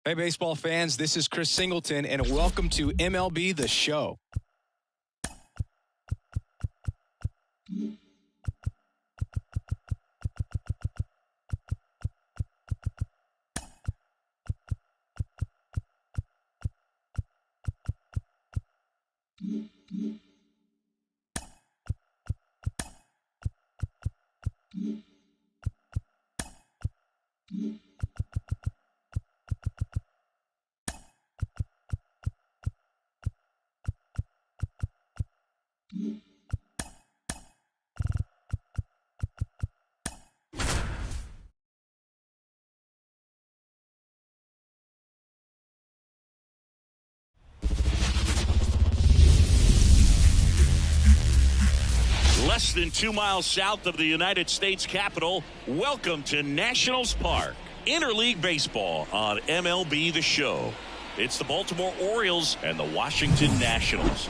Hey, baseball fans, this is Chris Singleton, and welcome to MLB The Show. Less than 2 miles south of the United States Capitol, welcome to Nationals Park. Interleague Baseball on MLB The Show. It's the Baltimore Orioles and the Washington Nationals.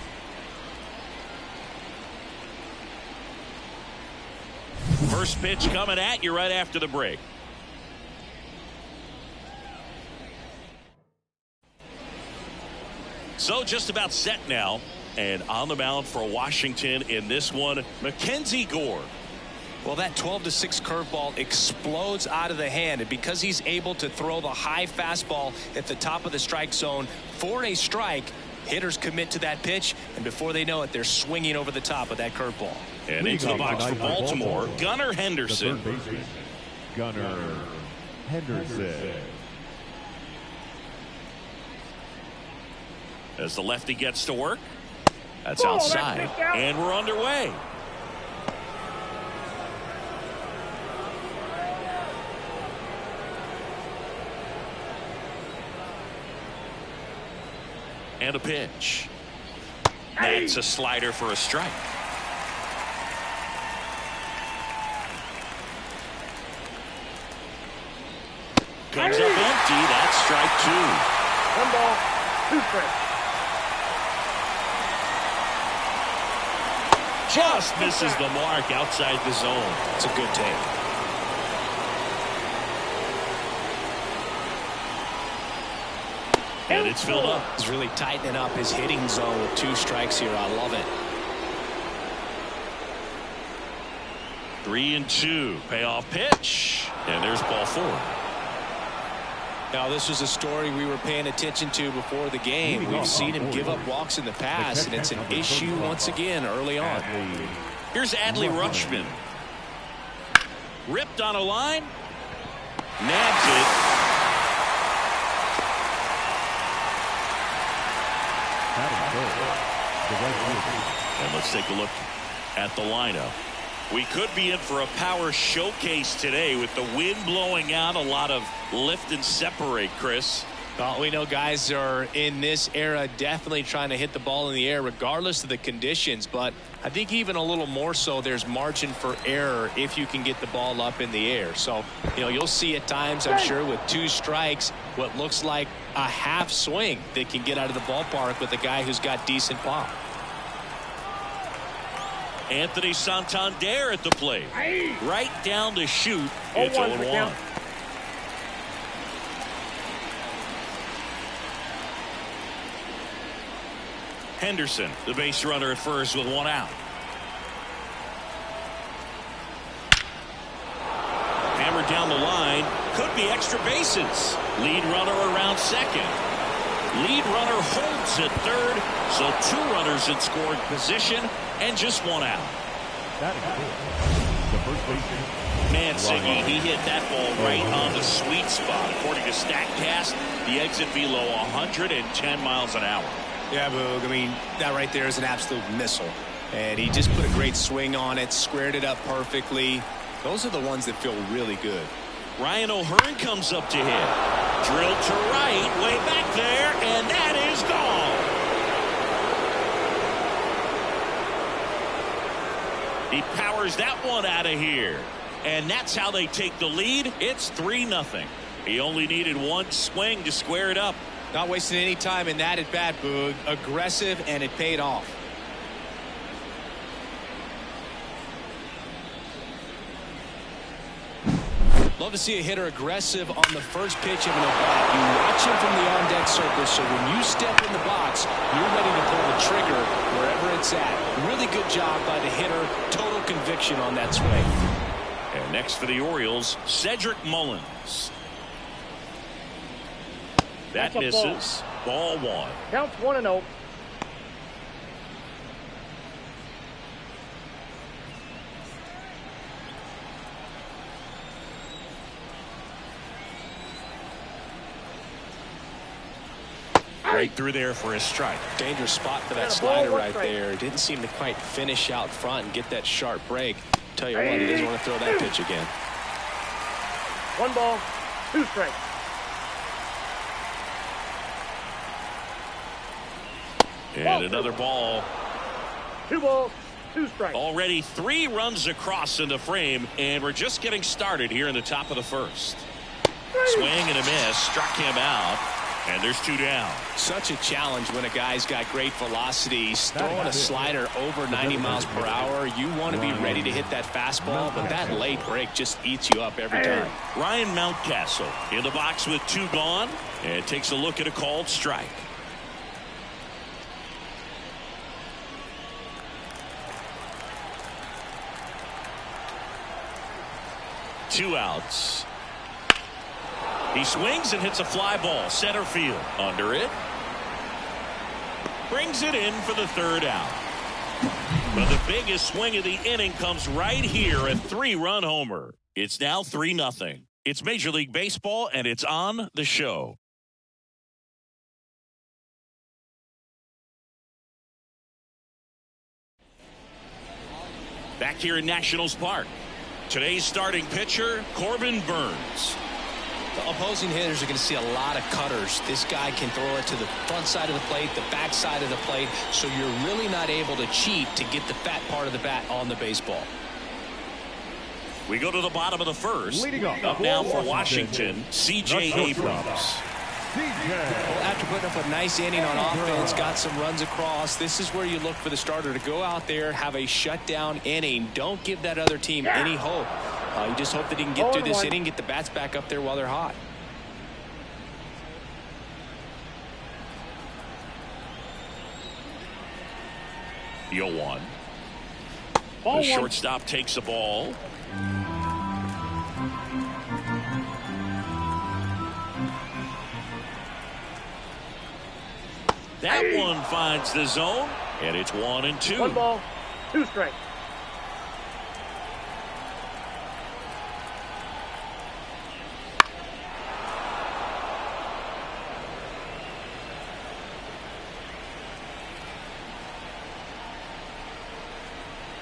First pitch coming at you right after the break. So just about set now. And on the mound for Washington in this one, Mackenzie Gore. Well, that 12-6 curveball explodes out of the hand, and because he's able to throw the high fastball at the top of the strike zone for a strike, hitters commit to that pitch, and before they know it, they're swinging over the top of that curveball. And into the box for Baltimore, Gunnar Henderson. Gunnar Henderson. As the lefty gets to work. That's outside, and we're underway. And a pitch. That's a slider for a strike. Comes up empty. That's strike two. 1 ball, 2 strikes. Just misses the mark outside the zone. It's a good take. And it's filled up. He's really tightening up his hitting zone with 2 strikes here. I love it. 3-2. Payoff pitch. And there's ball 4. Now, this was a story we were paying attention to before the game. We've seen him give up walks in the past, and it's an issue once again early on. Here's Adley Rutschman. Ripped on a line. Nabs it. And let's take a look at the lineup. We could be in for a power showcase today with the wind blowing out, a lot of lift and separate, Chris. Well, we know guys are in this era definitely trying to hit the ball in the air regardless of the conditions, but I think even a little more so there's margin for error if you can get the ball up in the air. So, you'll see at times, I'm sure, with 2 strikes, what looks like a half swing that can get out of the ballpark with a guy who's got decent pop. Anthony Santander at the plate. Right down to shoot. It's 0-1. Henderson, the base runner at first with 1 out. Hammered down the line. Could be extra bases. Lead runner around second. Lead runner holds at third. So 2 runners in scoring position and just 1 out. That is cool. The first baseman. Man, Siggy, he hit that ball right on the sweet spot. According to StatCast, the exit velo 110 miles an hour. Yeah, Boog, I mean, that right there is an absolute missile. And he just put a great swing on it, squared it up perfectly. Those are the ones that feel really good. Ryan O'Hearn comes up to hit. Drilled to right, way back there, and that is gone. He powers that one out of here. And that's how they take the lead. It's 3-0. He only needed 1 swing to square it up. Not wasting any time in that at bat, Boog. Aggressive, and it paid off. Love to see a hitter aggressive on the first pitch of an at-bat. You watch him from the on-deck circle, so when you step in the box, you're ready to pull the trigger wherever it's at. Really good job by the hitter. Total conviction on that swing. And next for the Orioles, Cedric Mullins. That misses. Ball one. Counts 1-0. Right through there for a strike. Dangerous spot for that slider right there. Didn't seem to quite finish out front and get that sharp break. Tell you what, he doesn't want to throw that pitch again. 1 ball, 2 strikes. And another ball. 2 balls, 2 strikes. Already 3 runs across in the frame, and we're just getting started here in the top of the first. Swing and a miss, struck him out, and there's 2 down. Such a challenge when a guy's got great velocity. He's throwing a slider over 90 miles per hour. You want to be ready to hit that fastball, but that late break just eats you up every time. Ryan Mountcastle in the box with 2 gone, and takes a look at a called strike. Two outs. He swings and hits a fly ball center field. Under it. Brings it in for the 3rd out. But the biggest swing of the inning comes right here, a 3-run homer. It's now 3-0. It's Major League Baseball, and it's on the show. Back here in Nationals Park. Today's starting pitcher, Corbin Burns. The opposing hitters are going to see a lot of cutters. This guy can throw it to the front side of the plate, the back side of the plate, so you're really not able to cheat to get the fat part of the bat on the baseball. We go to the bottom of the first. Leading off Up now for Washington, C.J. Abrams. Well, after putting up a nice inning on offense, got some runs across, this is where you look for the starter to go out there, have a shutdown inning. Don't give that other team any hope. You just hope that he can get through this inning, get the bats back up there while they're hot. The 0-1. The shortstop takes the ball. That one finds the zone, and it's 1-2. 1 ball, 2 strikes.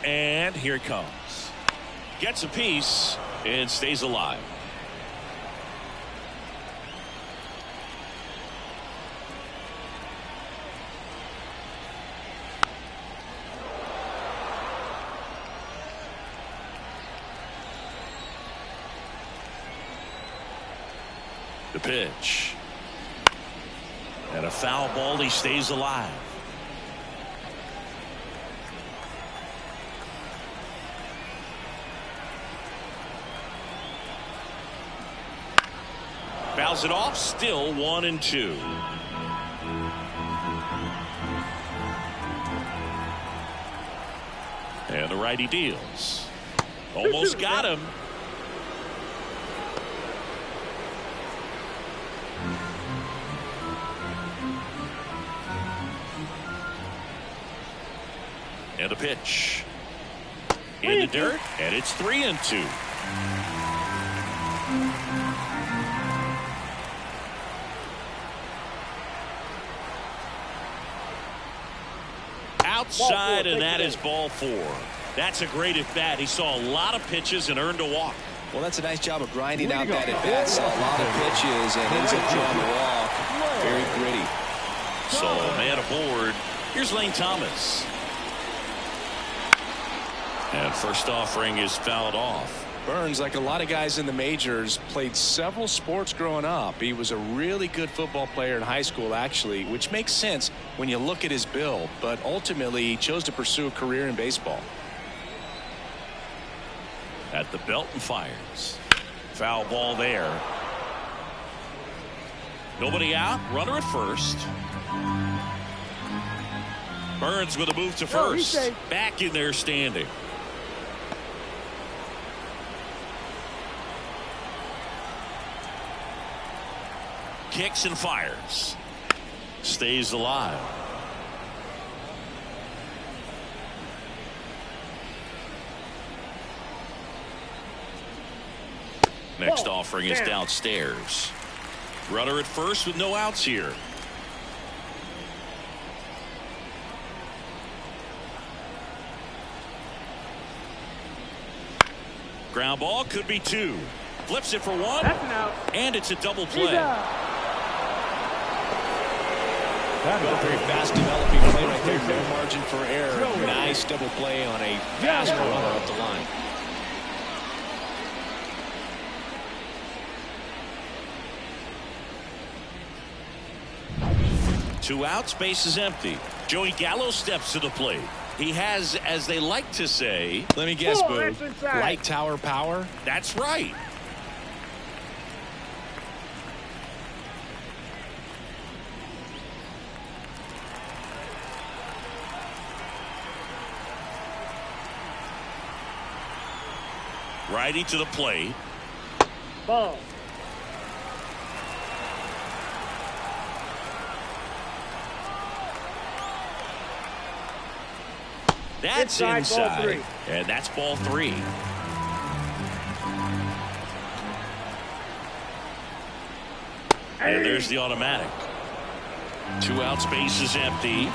And here it comes. Gets a piece and stays alive. The pitch. And a foul ball. He stays alive. Fouls it off. Still 1-2. And the righty deals. Almost got him. And a pitch. In the dirt. And it's 3-2. Outside, and that is ball 4. That's a great at bat. He saw a lot of pitches and earned a walk. Well, that's a nice job of grinding out that at bat. Saw a lot of pitches and ends up drawing the walk. Very gritty. So man aboard. Here's Lane Thomas. And first offering is fouled off. Burns, like a lot of guys in the majors, played several sports growing up. He was a really good football player in high school, actually, which makes sense when you look at his build. But ultimately, he chose to pursue a career in baseball. At the belt and fires. Foul ball there. Nobody out. Runner at first. Burns with a move to first. Back in there standing. Kicks and fires. Stays alive. Next offering is downstairs. Runner at first with no outs here. Ground ball could be two. Flips it for one. That's an out. And it's a double play. Very fast developing play right there. No margin for error. Nice double play on a fast runner up the line. Two outs, base is empty. Joey Gallo steps to the plate. He has, as they like to say, let me guess, Boo, light tower power? That's right. Righty to the plate. Ball. That's inside. And that's ball three. And there's the automatic. Two outs, base is empty.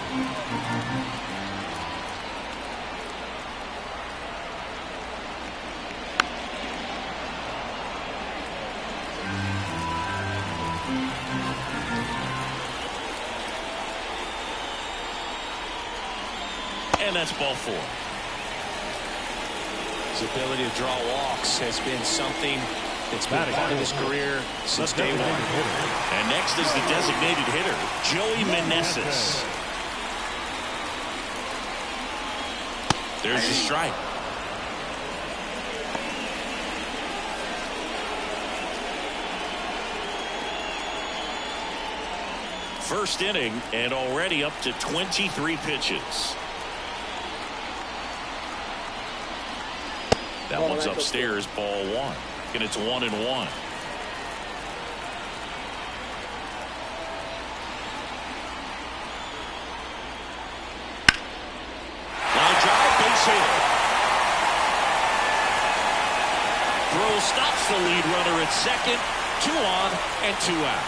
And that's ball four. His ability to draw walks has been something that's been part of his career since day one. And next is the designated hitter, Joey Meneses. There's the strike. First inning and already up to 23 pitches. That one's upstairs, ball one. And it's 1-1. Line drive, base hit. Throw stops the lead runner at second. 2 on and 2 out.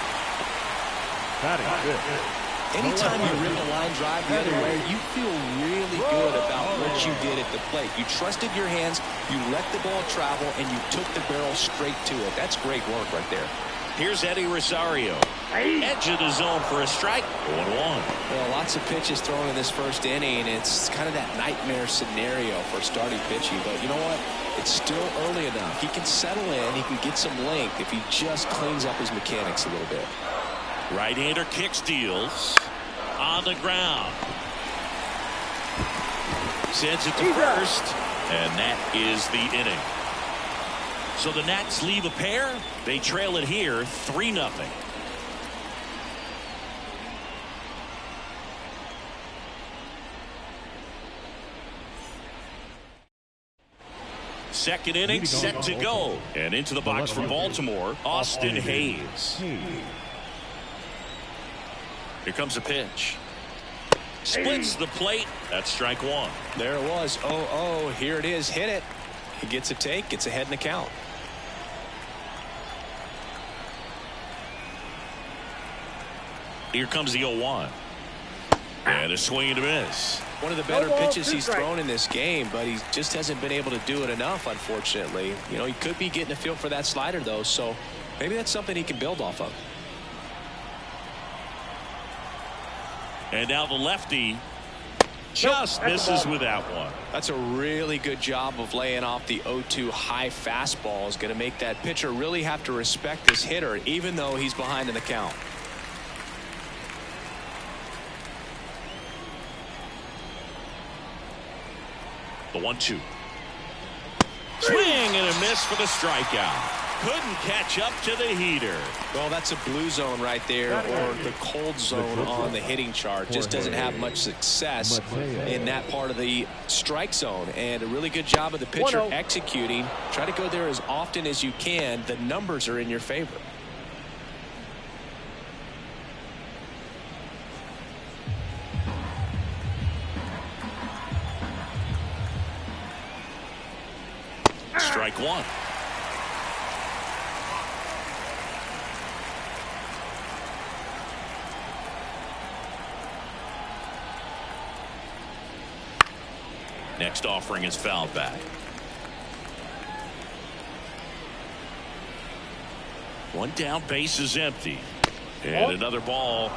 Anytime you rip a line drive the other way, you feel really good about what you did at the plate. You trusted your hands, you let the ball travel, and you took the barrel straight to it. That's great work right there. Here's Eddie Rosario. Edge of the zone for a strike. 1-1. Well, lots of pitches thrown in this first inning. It's kind of that nightmare scenario for starting pitching. But you know what? It's still early enough. He can settle in. He can get some length if he just cleans up his mechanics a little bit. Right-hander kicks, deals on the ground. Sends it to first, and that is the inning. So the Nats leave a pair. They trail it here 3-0. Second inning set to go, and into the box for Baltimore, Austin Hayes. Here comes a pitch. Splits the plate. That's strike one. There it was. 0-0. Here it is. Hit it. He gets a take. Gets ahead in the count. Here comes the 0-1. And a swing and a miss. One of the better pitches he's thrown in this game, but he just hasn't been able to do it enough, unfortunately. You know, he could be getting a feel for that slider, though, so maybe that's something he can build off of. And now the lefty just misses with that one. That's a really good job of laying off the 0-2 high fastball. Is going to make that pitcher really have to respect this hitter, even though he's behind in the count. The 1-2. Swing and a miss for the strikeout. couldn't catch up to the heater. Well, that's a blue zone right there, or the cold zone on the hitting chart. Just doesn't have much success in that part of the strike zone. And a really good job of the pitcher executing. Try to go there as often as you can. The numbers are in your favor. Strike one. Next offering is fouled back. One down, base is empty. And another ball.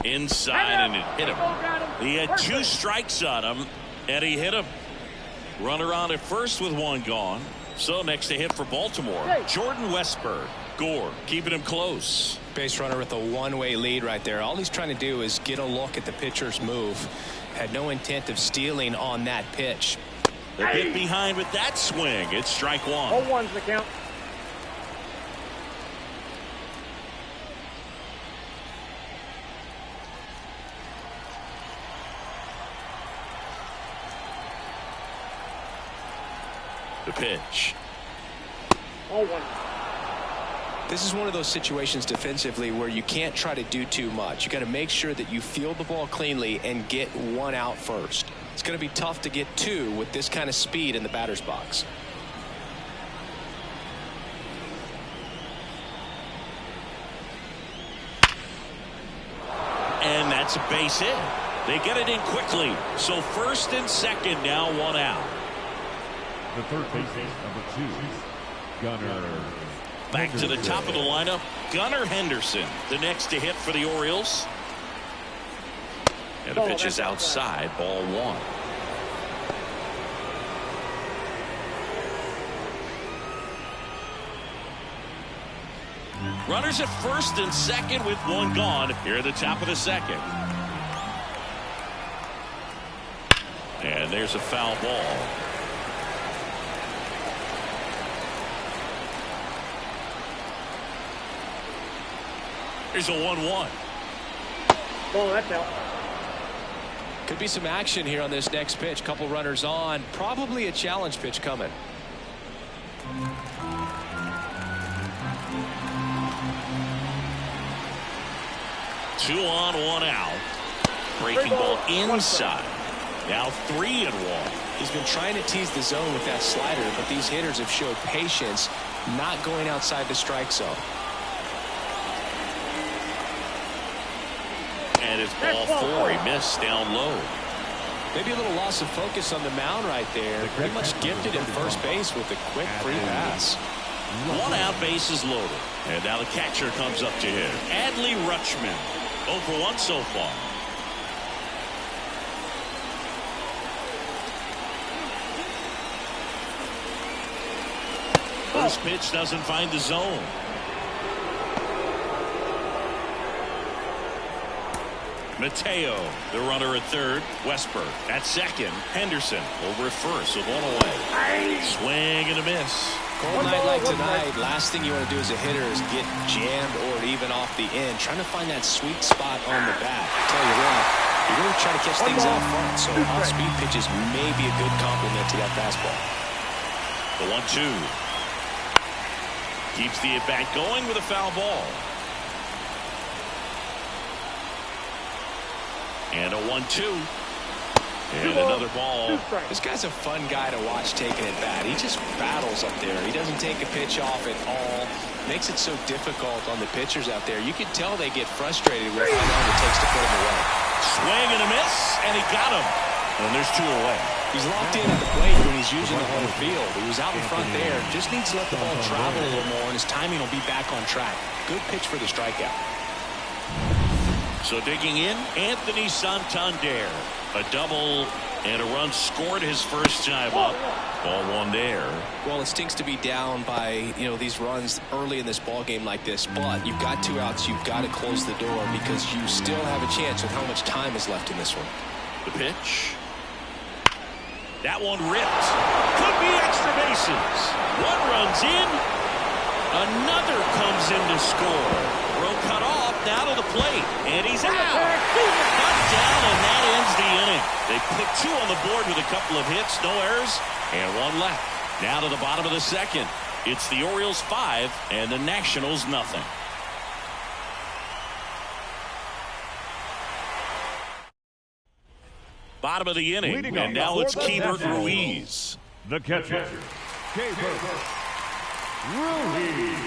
Inside, and it hit him. He had 2 strikes on him, and he hit him. Runner on at first with 1 gone. So next to hit for Baltimore, Jordan Westburg. Gore keeping him close. Base runner with a one-way lead right there. All he's trying to do is get a look at the pitcher's move. Had no intent of stealing on that pitch. They're hit behind with that swing. It's strike one. 0-1's the count. The pitch. 0-1. This is one of those situations defensively where you can't try to do too much. You got to make sure that you field the ball cleanly and get 1 out first. It's going to be tough to get 2 with this kind of speed in the batter's box. And that's a base hit. They get it in quickly. So first and second now, 1 out. The third baseman, number 2, Gunnar. Back to the top of the lineup, Gunnar Henderson, the next to hit for the Orioles. And the pitch is outside, ball 1. Runners at first and second with 1 gone here at the top of the second. And there's a foul ball. Here's a 1-1. Ball, that's out. Could be some action here on this next pitch. Couple runners on. Probably a challenge pitch coming. 2 on, 1 out. Breaking ball inside. Now 3-1. He's been trying to tease the zone with that slider, but these hitters have showed patience, not going outside the strike zone. And it's ball 4. He missed down low. Maybe a little loss of focus on the mound right there. Pretty much gifted him first base with a quick free pass. 1 out, bases loaded. And now the catcher comes up to hit. Adley Rutschman. 0 for 1 so far. First pitch doesn't find the zone. Mateo, the runner at third. Westburg at second. Henderson over at first with 1 away. Swing and a miss. Cold night like tonight, last thing you want to do as a hitter is get jammed or even off the end. Trying to find that sweet spot on the bat. I tell you what, you really try to catch things out front, so off-speed pitches may be a good complement to that fastball. The 1-2. Keeps the at-bat going with a foul ball. And a 1-2. And another ball. This guy's a fun guy to watch taking at bat. He just battles up there. He doesn't take a pitch off at all. Makes it so difficult on the pitchers out there. You can tell they get frustrated with how long it takes to put him away. Swing and a miss, and he got him. And there's 2 away. He's locked in at the plate when he's using the home field. He was out in front there. Just needs to let the ball travel a little more, and his timing will be back on track. Good pitch for the strikeout. So digging in, Anthony Santander. A double and a run scored his first time up. Ball 1 there. Well, it stinks to be down by, these runs early in this ball game like this, but you've got 2 outs. You've got to close the door because you still have a chance with how much time is left in this one. The pitch. That one ripped. Could be extra bases. One runs in. Another comes in to score. Throw cut off. Now to the plate. And he's out. Cut down, and that ends the inning. They put 2 on the board with a couple of hits. No errors. And 1 left. Now to the bottom of the second. It's the Orioles 5 and the Nationals nothing. Bottom of the inning, Leading and now it's Keibert Nationals. Ruiz. The catcher, Keibert Ruiz.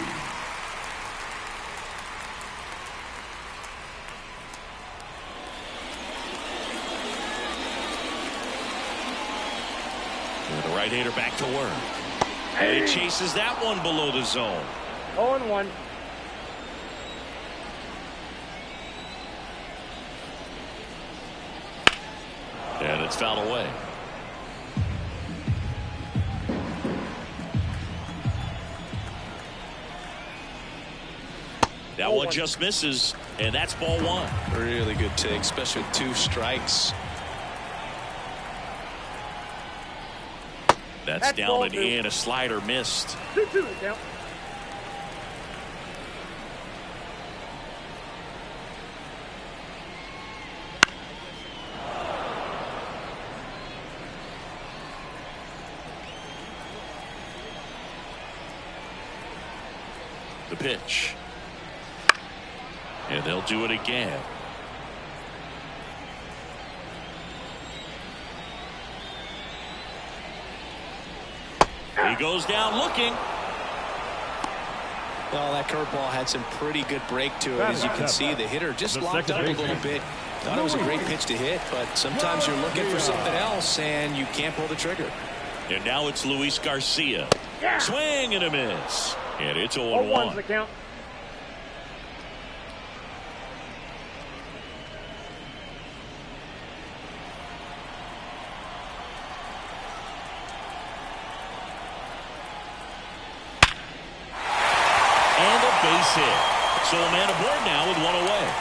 And the right-hander back to work. And he chases that one below the zone. 0-1. And it's fouled away. That one just misses, and that's ball 1. Really good take, especially with 2 strikes. That's down and in. A slider missed. 2-2 count. The pitch. And they'll do it again. He goes down looking. Well, that curveball had some pretty good break to it. As you can see, the hitter just locked up a little bit. Thought it was a great pitch to hit, but sometimes you're looking for something else, and you can't pull the trigger. And now it's Luis Garcia. Swing and a miss. And it's 0-1's 0-1. the count. And a base hit. So a man aboard now with 1 away.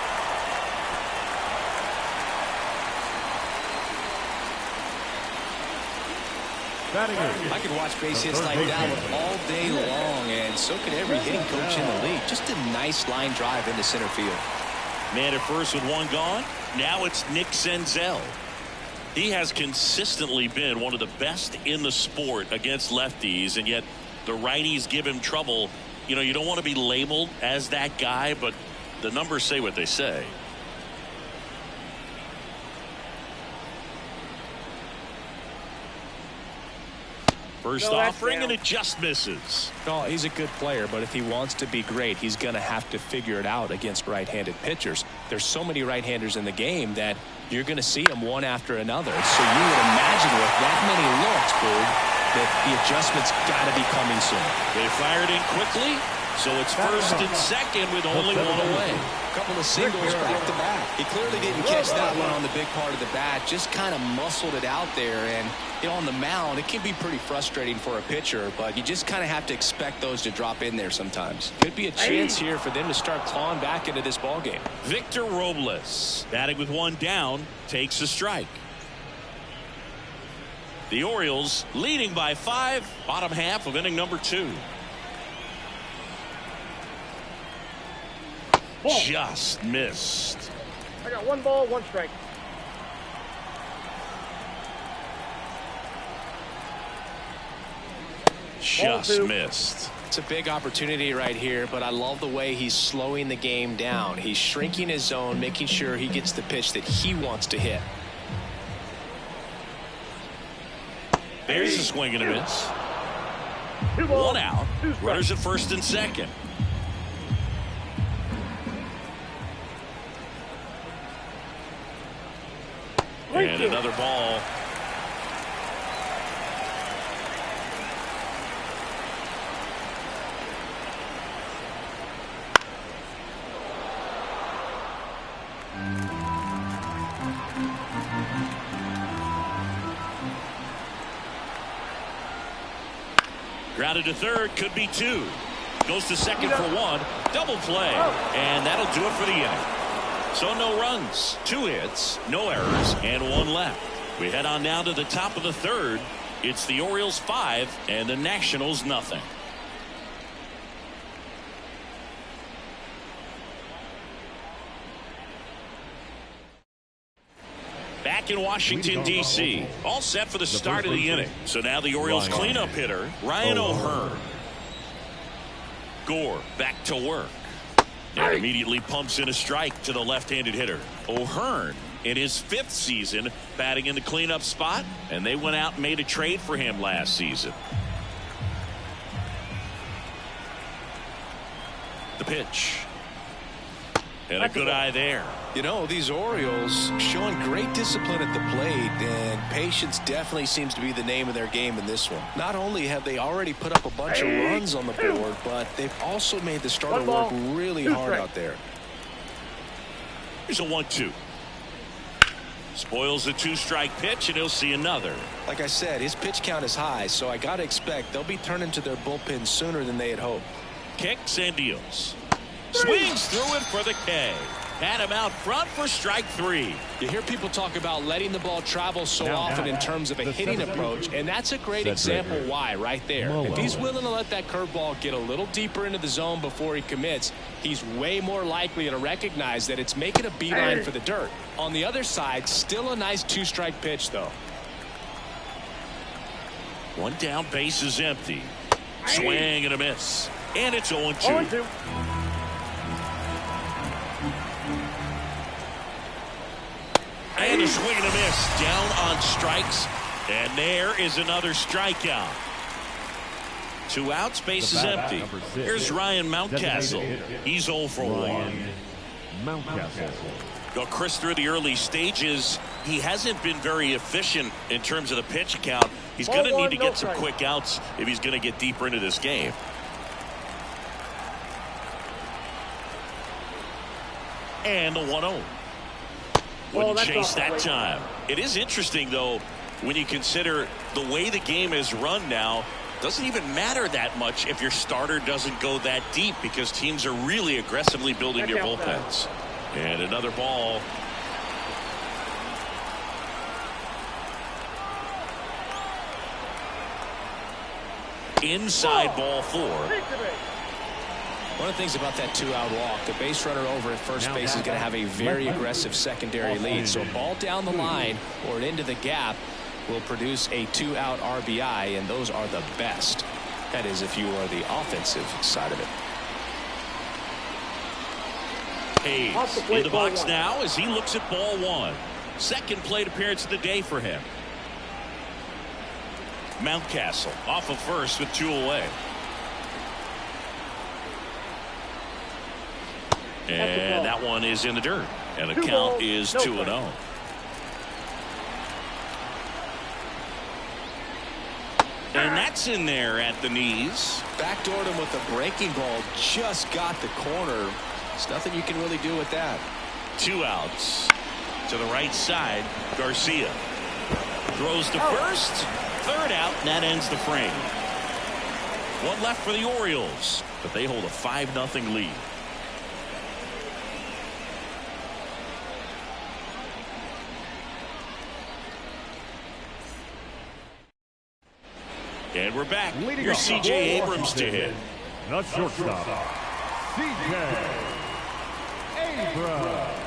I could watch base hits like that all day long, and so could every hitting coach in the league. Just a nice line drive into center field. Man at first with 1 gone. Now it's Nick Senzel. He has consistently been one of the best in the sport against lefties, and yet the righties give him trouble. You know, you don't want to be labeled as that guy, but the numbers say what they say. First offering, and it just misses. No, he's a good player, but if he wants to be great, he's going to have to figure it out against right-handed pitchers. There's so many right-handers in the game that you're going to see them one after another. So you would imagine with that many looks, Boog, that the adjustment's got to be coming soon. They fired in quickly, so it's first and second with only 1 away. A couple of singles back to back. He clearly didn't catch that one on the big part of the bat. Just kind of muscled it out there, and you know, on the mound, it can be pretty frustrating for a pitcher, but you just kind of have to expect those to drop in there sometimes. Could be a chance here for them to start clawing back into this ball game. Victor Robles, batting with 1 down, takes a strike. The Orioles leading by 5, bottom half of inning number 2. Ball. Just missed. I got 1 ball, 1 strike. Just missed. It's a big opportunity right here, but I love the way he's slowing the game down. He's shrinking his zone, making sure he gets the pitch that he wants to hit. There's a swing and a miss. 2 balls, 1 out. 2 strikes. Runners at first and second. And another ball. Grounded to third, could be 2. Goes to second for 1. Double play. And that'll do it for the inning. So no runs, 2 hits, no errors, and 1 left. We head on now to the top of the 3rd. It's the Orioles 5 and the Nationals nothing. Back in Washington, D.C., all set for the start of the inning. So now the Orioles cleanup hitter, Ryan O'Hearn. Gore back to work. And immediately pumps in a strike to the left-handed hitter. O'Hearn in his 5th season batting in the cleanup spot, and they went out and made a trade for him last season. The pitch. And a good eye there. You know, these Orioles showing great discipline at the plate, and patience definitely seems to be the name of their game in this one. Not only have they already put up a bunch of runs on the board, but they've also made the starter work really hard out there. Here's a 1-2. Spoils the 2-strike pitch, and he'll see another. Like I said, his pitch count is high, so I got to expect they'll be turning to their bullpen sooner than they had hoped. Kicks and deals. Swings through it for the K. Had him out front for strike 3. You hear people talk about letting the ball travel so often in terms of a hitting approach, and that's a great example why right there. If he's willing to let that curveball get a little deeper into the zone before he commits, he's way more likely to recognize that it's making a beeline for the dirt. On the other side, still a nice 2-strike pitch, though. 1 down, base is empty. Swing and a miss. And it's 0-2. And a swing and a miss. Down on strikes. And there is another strikeout. 2 outs, base is empty. Here's Ryan Mountcastle. He's 0 for 1. Mountcastle. Well, Chris, through the early stages, he hasn't been very efficient in terms of the pitch count. He's going to need to get some quick outs if he's going to get deeper into this game. And the 1-0. Wouldn't chase that time. It is interesting, though, when you consider the way the game is run now. Doesn't even matter that much if your starter doesn't go that deep, because teams are really aggressively building their bullpens. And another ball. Inside ball 4. One of the things about that 2-out walk, the base runner over at first base is going to have a very aggressive secondary lead. So a ball down the line or into the gap will produce a 2-out RBI, and those are the best. That is, if you are the offensive side of it. Hayes in the box now as he looks at ball 1. Second plate appearance of the day for him. Mountcastle off of first with 2 away. And that one is in the dirt. And the count is 2-0. And that's in there at the knees. Backdoored him with a breaking ball. Just got the corner. There's nothing you can really do with that. 2 outs. To the right side, Garcia. Throws to first. 3rd out, and that ends the frame. 1 left for the Orioles, but they hold a 5-0 lead. And we're back. Here's C.J. Abrams to hit. The shortstop, C.J. Abrams.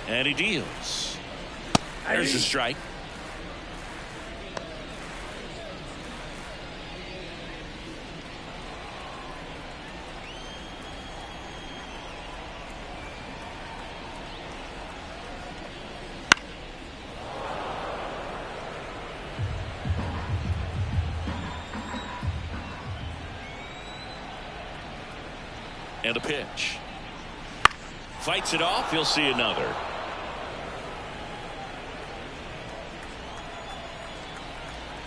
And he deals. There's a strike. And a pitch. Fights it off. He'll see another.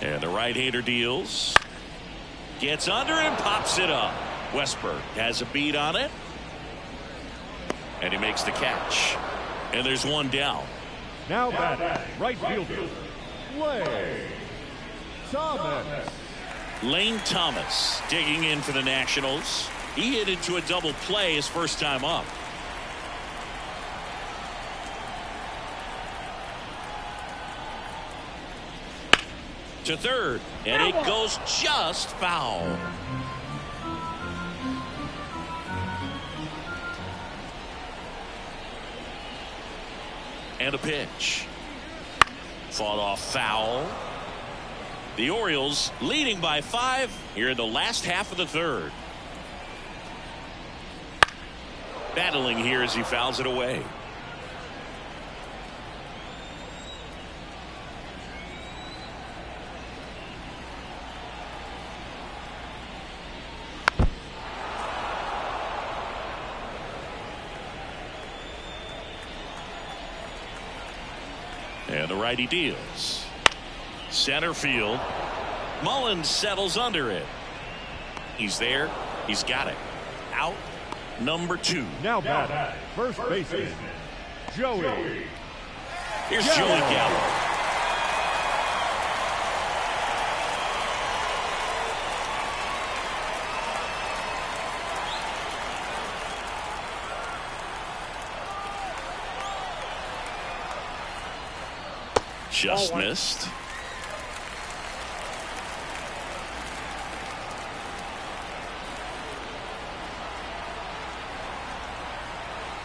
And the right-hander deals. Gets under and pops it up. Westberg has a beat on it. And he makes the catch. And there's 1 down. Now batting, right fielder, Clay Thomas. Lane Thomas digging in for the Nationals. He hit into a double play his first time up. To third, and it goes just foul. And a pitch. Fought off foul. The Orioles leading by 5 here in the last half of the third. Battling here as he fouls it away. And the righty deals. Center field. Mullins settles under it. He's there. He's got it. Out. Number 2. Now batting, first baseman, Joey. Here's Joey Gallo. Just missed.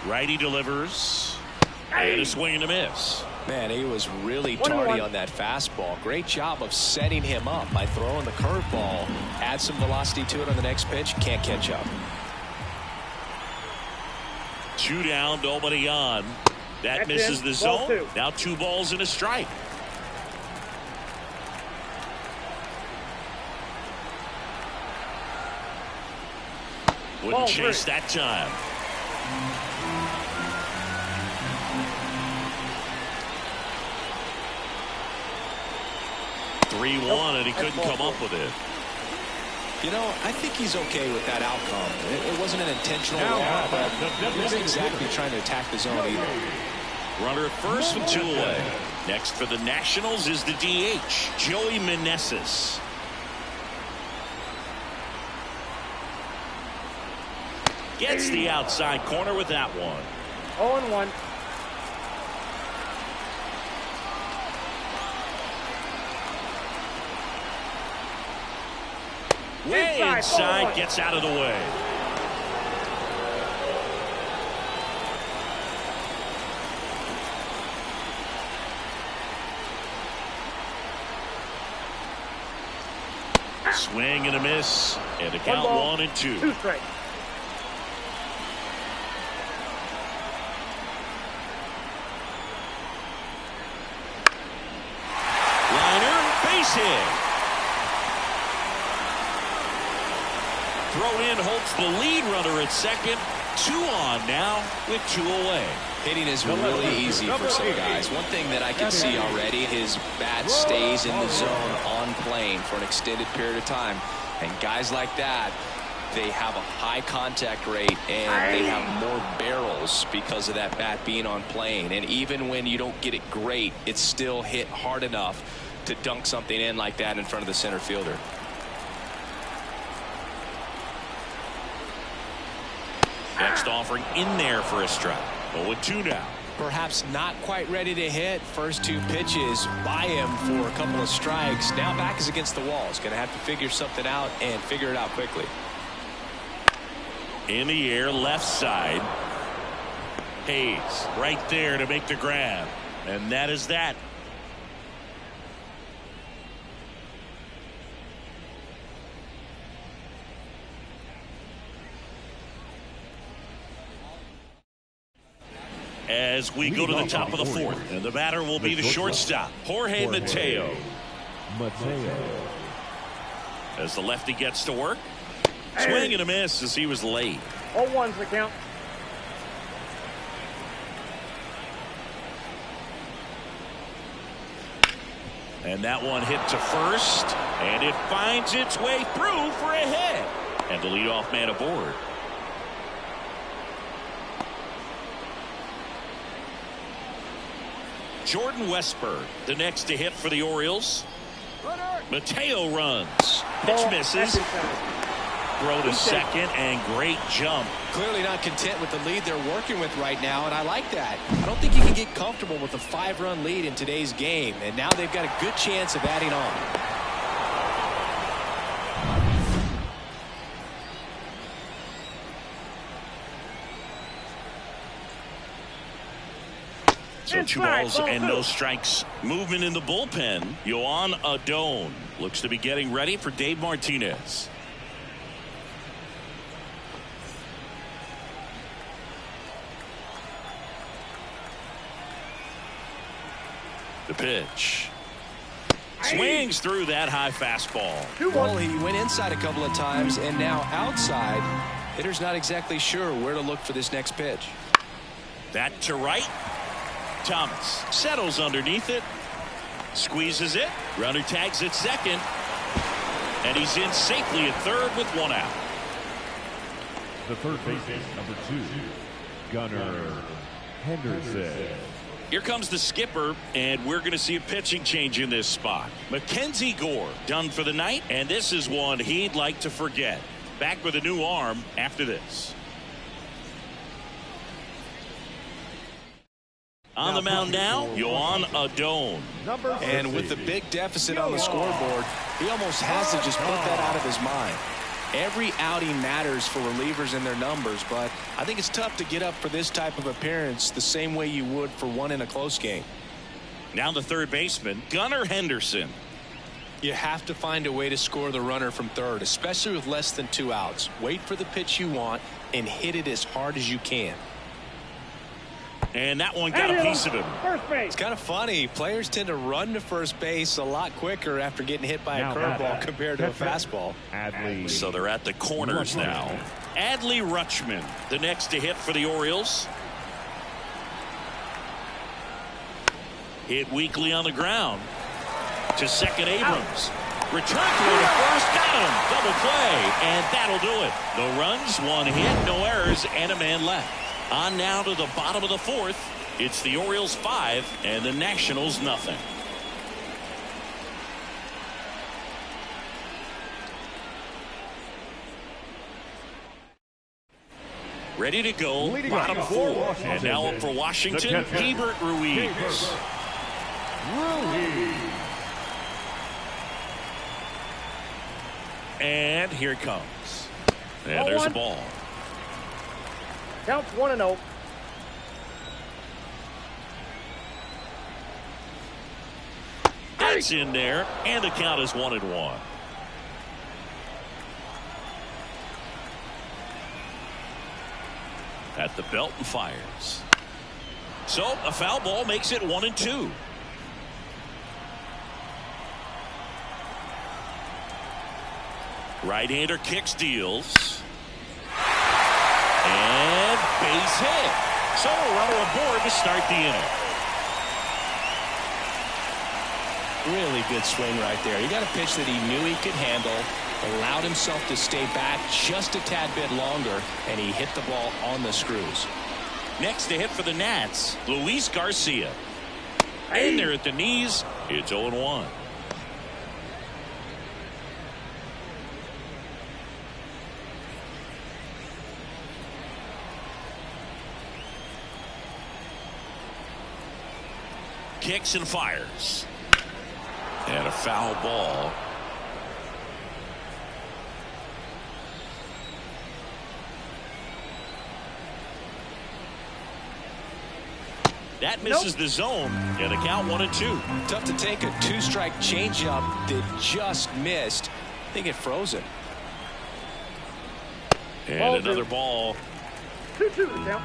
Righty delivers. And a swing and a miss. Man, he was really tardy on that fastball. Great job of setting him up by throwing the curveball. Add some velocity to it on the next pitch. Can't catch up. 2 down, nobody on. That misses the zone. Now 2 balls and a strike. Wouldn't chase that time. (3-1) and he couldn't come up with it. You know, I think he's okay with that outcome. It wasn't an intentional walk, but he wasn't exactly trying to attack the zone either. Runner at first with 2 away. Next for the Nationals is the DH, Joey Meneses. Gets the outside corner with that one. 0-1. Way inside, gets out of the way. Swing and a miss, and a count 1-2. 2 strikes. Liner, base hit. Throw in holds the lead runner at second. 2 on now with 2 away. Hitting is really easy for some guys. One thing that I can see already, his bat stays in the zone on plane for an extended period of time. And guys like that, they have a high contact rate and they have more barrels because of that bat being on plane. And even when you don't get it great, it's still hit hard enough to dunk something in like that in front of the center fielder. Next offering in there for a strike. 0-2 now. Perhaps not quite ready to hit. First 2 pitches by him for a couple of strikes. Now back is against the wall. He's going to have to figure something out and figure it out quickly. In the air, left side. Hayes right there to make the grab. And that is that. As we go to the top of the 4th, and the batter will be the shortstop, Jorge Mateo. As the lefty gets to work, swing and a miss as he was late. 0-1's the count. And that one hit to first, and it finds its way through for a hit. And the leadoff man aboard. Jordan Westburg, the next to hit for the Orioles. Mateo runs. Pitch misses. Throw to second, and great jump. Clearly not content with the lead they're working with right now, and I like that. I don't think you can get comfortable with a 5-run lead in today's game, and now they've got a good chance of adding on. So 2 balls and no strikes. Movement in the bullpen. Yohan Adon looks to be getting ready for Dave Martinez. The pitch. Swings through that high fastball. Well, he went inside a couple of times, and now outside. Hitter's not exactly sure where to look for this next pitch. That to right. Thomas settles underneath it. Squeezes it. Runner tags at second. And he's in safely at third with 1 out. The third baseman, number 2, Gunnar Henderson. Here comes the skipper, and we're going to see a pitching change in this spot. Mackenzie Gore done for the night, and this is one he'd like to forget. Back with a new arm after this. On the mound now, Yohan Adon. And with the big deficit on the scoreboard, he almost has to just put that out of his mind. Every outing matters for relievers and their numbers, but I think it's tough to get up for this type of appearance the same way you would for one in a close game. Now the third baseman, Gunnar Henderson. You have to find a way to score the runner from third, especially with less than 2 outs. Wait for the pitch you want and hit it as hard as you can. And that one got a piece of him. First base. It's kind of funny. Players tend to run to first base a lot quicker after getting hit by a curveball compared to a fastball. So they're at the corners now. Adley Rutschman, the next to hit for the Orioles. Hit weakly on the ground. To second, Abrams. Return through to first. Got him. Double play. And that'll do it. No runs, 1 hit, no errors, and a man left. On now to the bottom of the 4th. It's the Orioles 5 and the Nationals nothing. Ready to go. Bottom 4. And now up for Washington, Hebert Ruiz. And here it comes. And there's a ball. Counts 1-0. That's in there, and the count is 1-1. At the belt and fires. So a foul ball makes it 1-2. Right-hander kicks, deals. And base hit. So a runner aboard to start the inning. Really good swing right there. He got a pitch that he knew he could handle, allowed himself to stay back just a tad bit longer, and he hit the ball on the screws. Next to hit for the Nats, Luis Garcia. And they're at the knees. It's 0-1. Kicks and fires. And a foul ball. That misses the zone. And the count 1-2. Tough to take a 2-strike changeup that just missed. I think it froze him. And Ball another two. ball. 2-2 the count.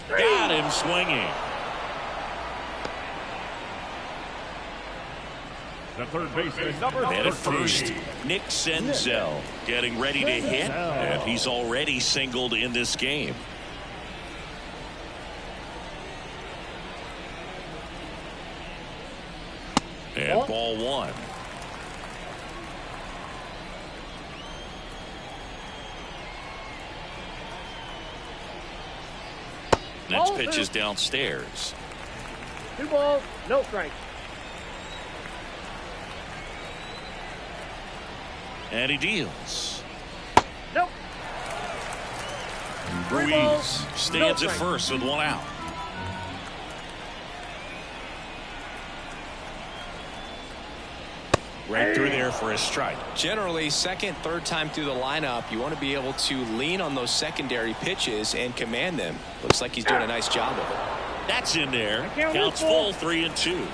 Got him swinging. The third baseman, number And at 13. first, Nick Senzel getting ready to hit, and he's already singled in this game. And ball 1. next Ball pitch two. is downstairs. 2 balls, no strikes. And he deals. Nope. 3 balls, Ruiz stands no at strikes. first with 1 out. Right through there for a strike. Generally, second, third time through the lineup, you want to be able to lean on those secondary pitches and command them. Looks like he's doing a nice job of it. That's in there. count Counts this ball. full, 3-2.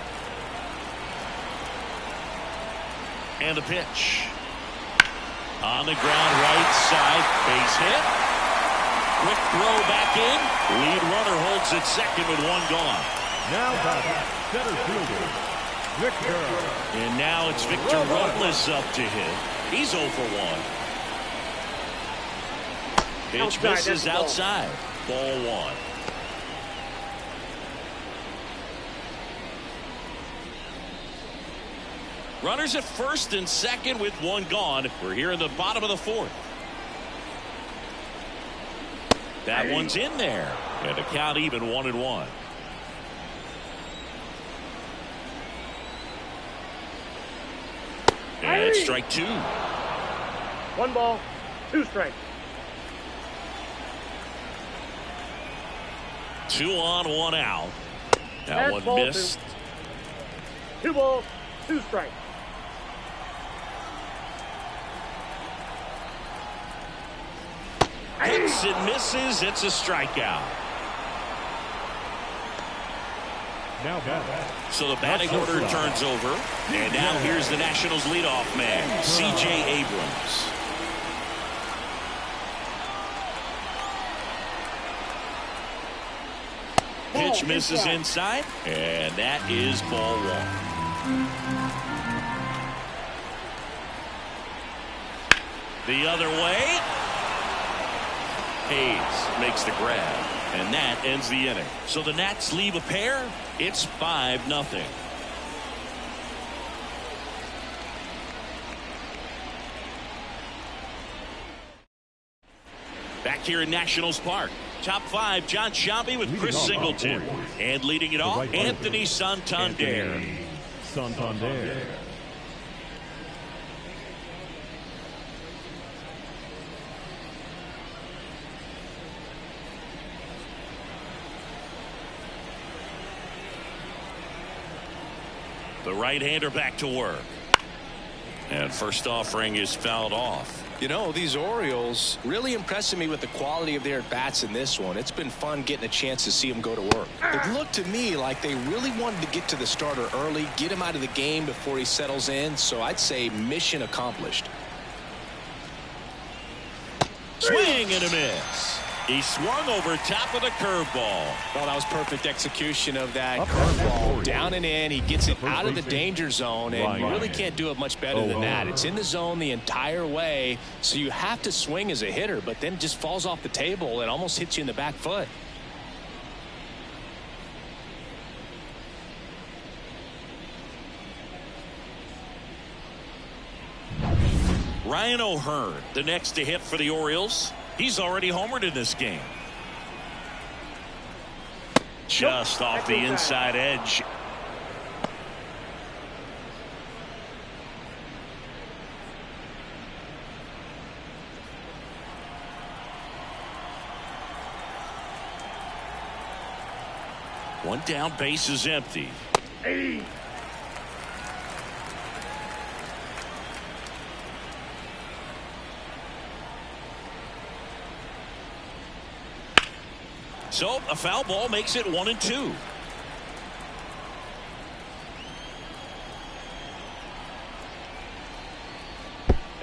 And the pitch. On the ground, right side, base hit. Quick throw back in. Lead runner holds at second with 1 gone. Now batting, center fielder, Victor. And now it's Victor Robles up to hit. He's 0 for 1. Pitch Outside, misses that's the ball. outside. Ball 1. Runners at first and second with 1 gone. We're here in the bottom of the 4th. That one's in there. And the count even 1-1. And strike 2. 1 ball, 2 strikes. 2 on, 1 out. That one Fastball, missed. 2 balls, 2 strikes. Hits and misses. It's a strikeout. Now batting, So the batting order turns over. And now here's the Nationals leadoff man, C.J. Abrams. Pitch misses inside. And that is ball 1. The other way. Hayes makes the grab. And that ends the inning. So the Nats leave a pair. It's 5-0. Back here in Nationals Park. Top 5, John Sciambi with Chris Singleton. And leading it off, Anthony Santander. Santander. The right-hander back to work. And first offering is fouled off. You know, these Orioles really impressing me with the quality of their at-bats in this one. It's been fun getting a chance to see them go to work. It looked to me like they really wanted to get to the starter early, get him out of the game before he settles in. So I'd say mission accomplished. Swing and a miss. He swung over top of the curveball. Well, that was perfect execution of that curveball. Down and in. He gets it out of the danger zone, and you really can't do it much better than that. It's in the zone the entire way, so you have to swing as a hitter, but then it just falls off the table and almost hits you in the back foot. Ryan O'Hearn, the next to hit for the Orioles. He's already homered in this game. Just off the inside edge. One down, base is empty. Hey. So a foul ball makes it 1-2.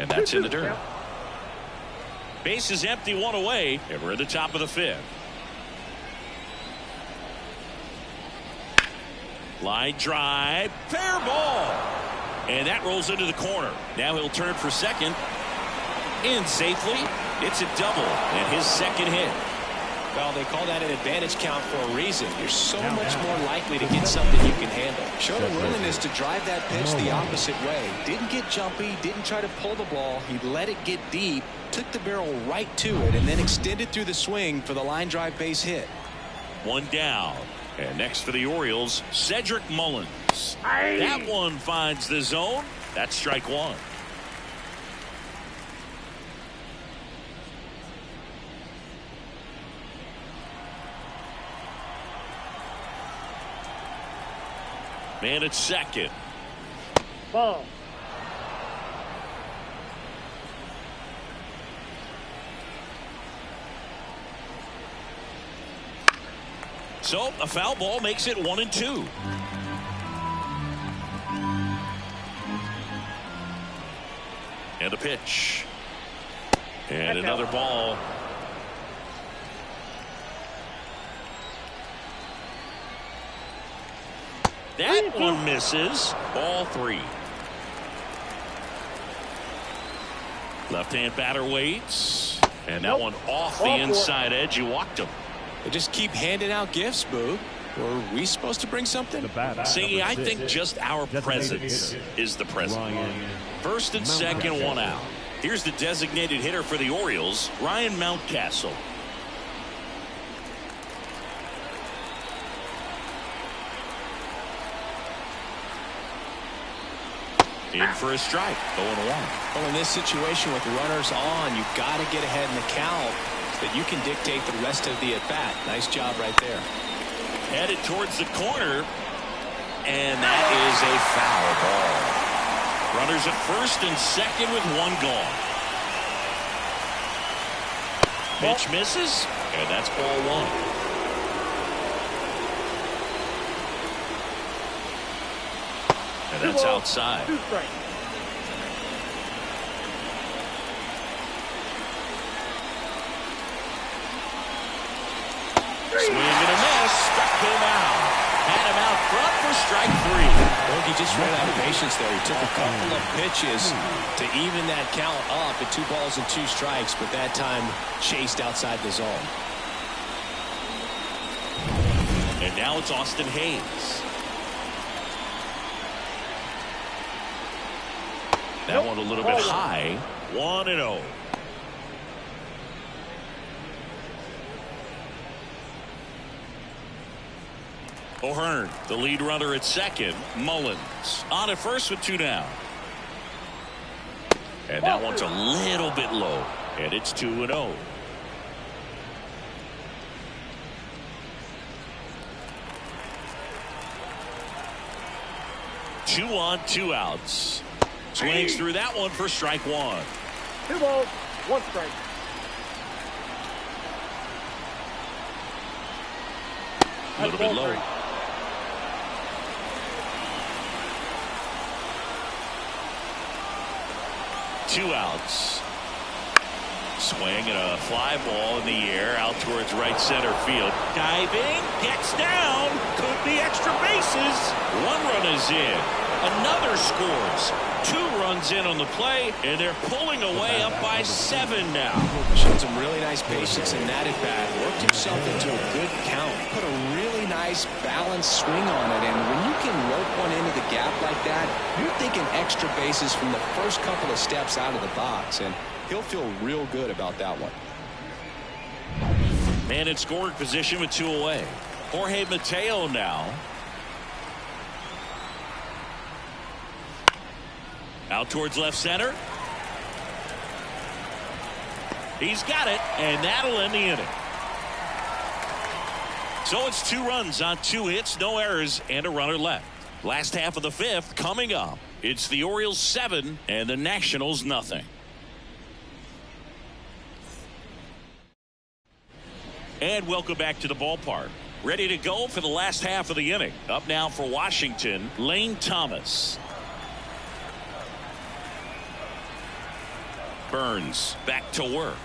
And that's in the dirt. Base is empty, 1 away, and we're at the top of the 5th. Line drive, fair ball. And that rolls into the corner. Now he'll turn for second. In safely. It's a double and his second hit. Well, they call that an advantage count for a reason. You're so much more likely to get something you can handle. Showed a willingness to drive that pitch the opposite way. Didn't get jumpy, didn't try to pull the ball. He let it get deep, took the barrel right to it, and then extended through the swing for the line drive base hit. One down. And next for the Orioles, Cedric Mullins. That one finds the zone. That's strike one. Man at second. Ball. So a foul ball makes it 1-2. And a pitch. And another ball. That one misses. Ball three. Left-hand batter waits. And that one off the inside edge. You walked him. They just keep handing out gifts, Boo. Were we supposed to bring something? See, I think just our presence is the present. First and second, one out. Here's the designated hitter for the Orioles, Ryan Mountcastle. In for a strike, 0-1. Well, in this situation with runners on, you've got to get ahead in the count so that you can dictate the rest of the at-bat. Nice job right there. Headed towards the corner, and that is a foul ball. Runners at first and second with one gone. Pitch misses, and that's ball one. And that's outside. 2 strikes. Swing and a miss. Struck him out. Had him out front for strike three. Well, he just ran out of patience there. He took a couple of pitches to even that count up at 2 balls and 2 strikes, but that time chased outside the zone. And now it's Austin Hayes. That one a little bit high. 1-0. O'Hearn, the lead runner at second. Mullins on at first with 2 down. And that one's a little bit low. And it's 2-0. Two on, 2 outs. Swings through that one for strike one. 2 balls, 1 strike. A little bit low. Two outs. Swing and a fly ball in the air out towards right center field. Diving, gets down, could be extra bases. 1 run is in. Another scores. 2 runs in on the play, and they're pulling away up by 7 now. Showed some really nice patience in that at bat. Worked himself into a good count. Put a really nice balanced swing on it, and when you can rope one into the gap like that, you're thinking extra bases from the first couple of steps out of the box, and he'll feel real good about that one. Man in scoring position with 2 away. Jorge Mateo now. Out towards left center. He's got it, and that'll end the inning. So it's 2 runs on 2 hits, no errors, and a runner left. Last half of the 5th coming up. It's the Orioles 7 and the Nationals nothing. And welcome back to the ballpark. Ready to go for the last half of the inning. Up now for Washington, Lane Thomas. Burns back to work.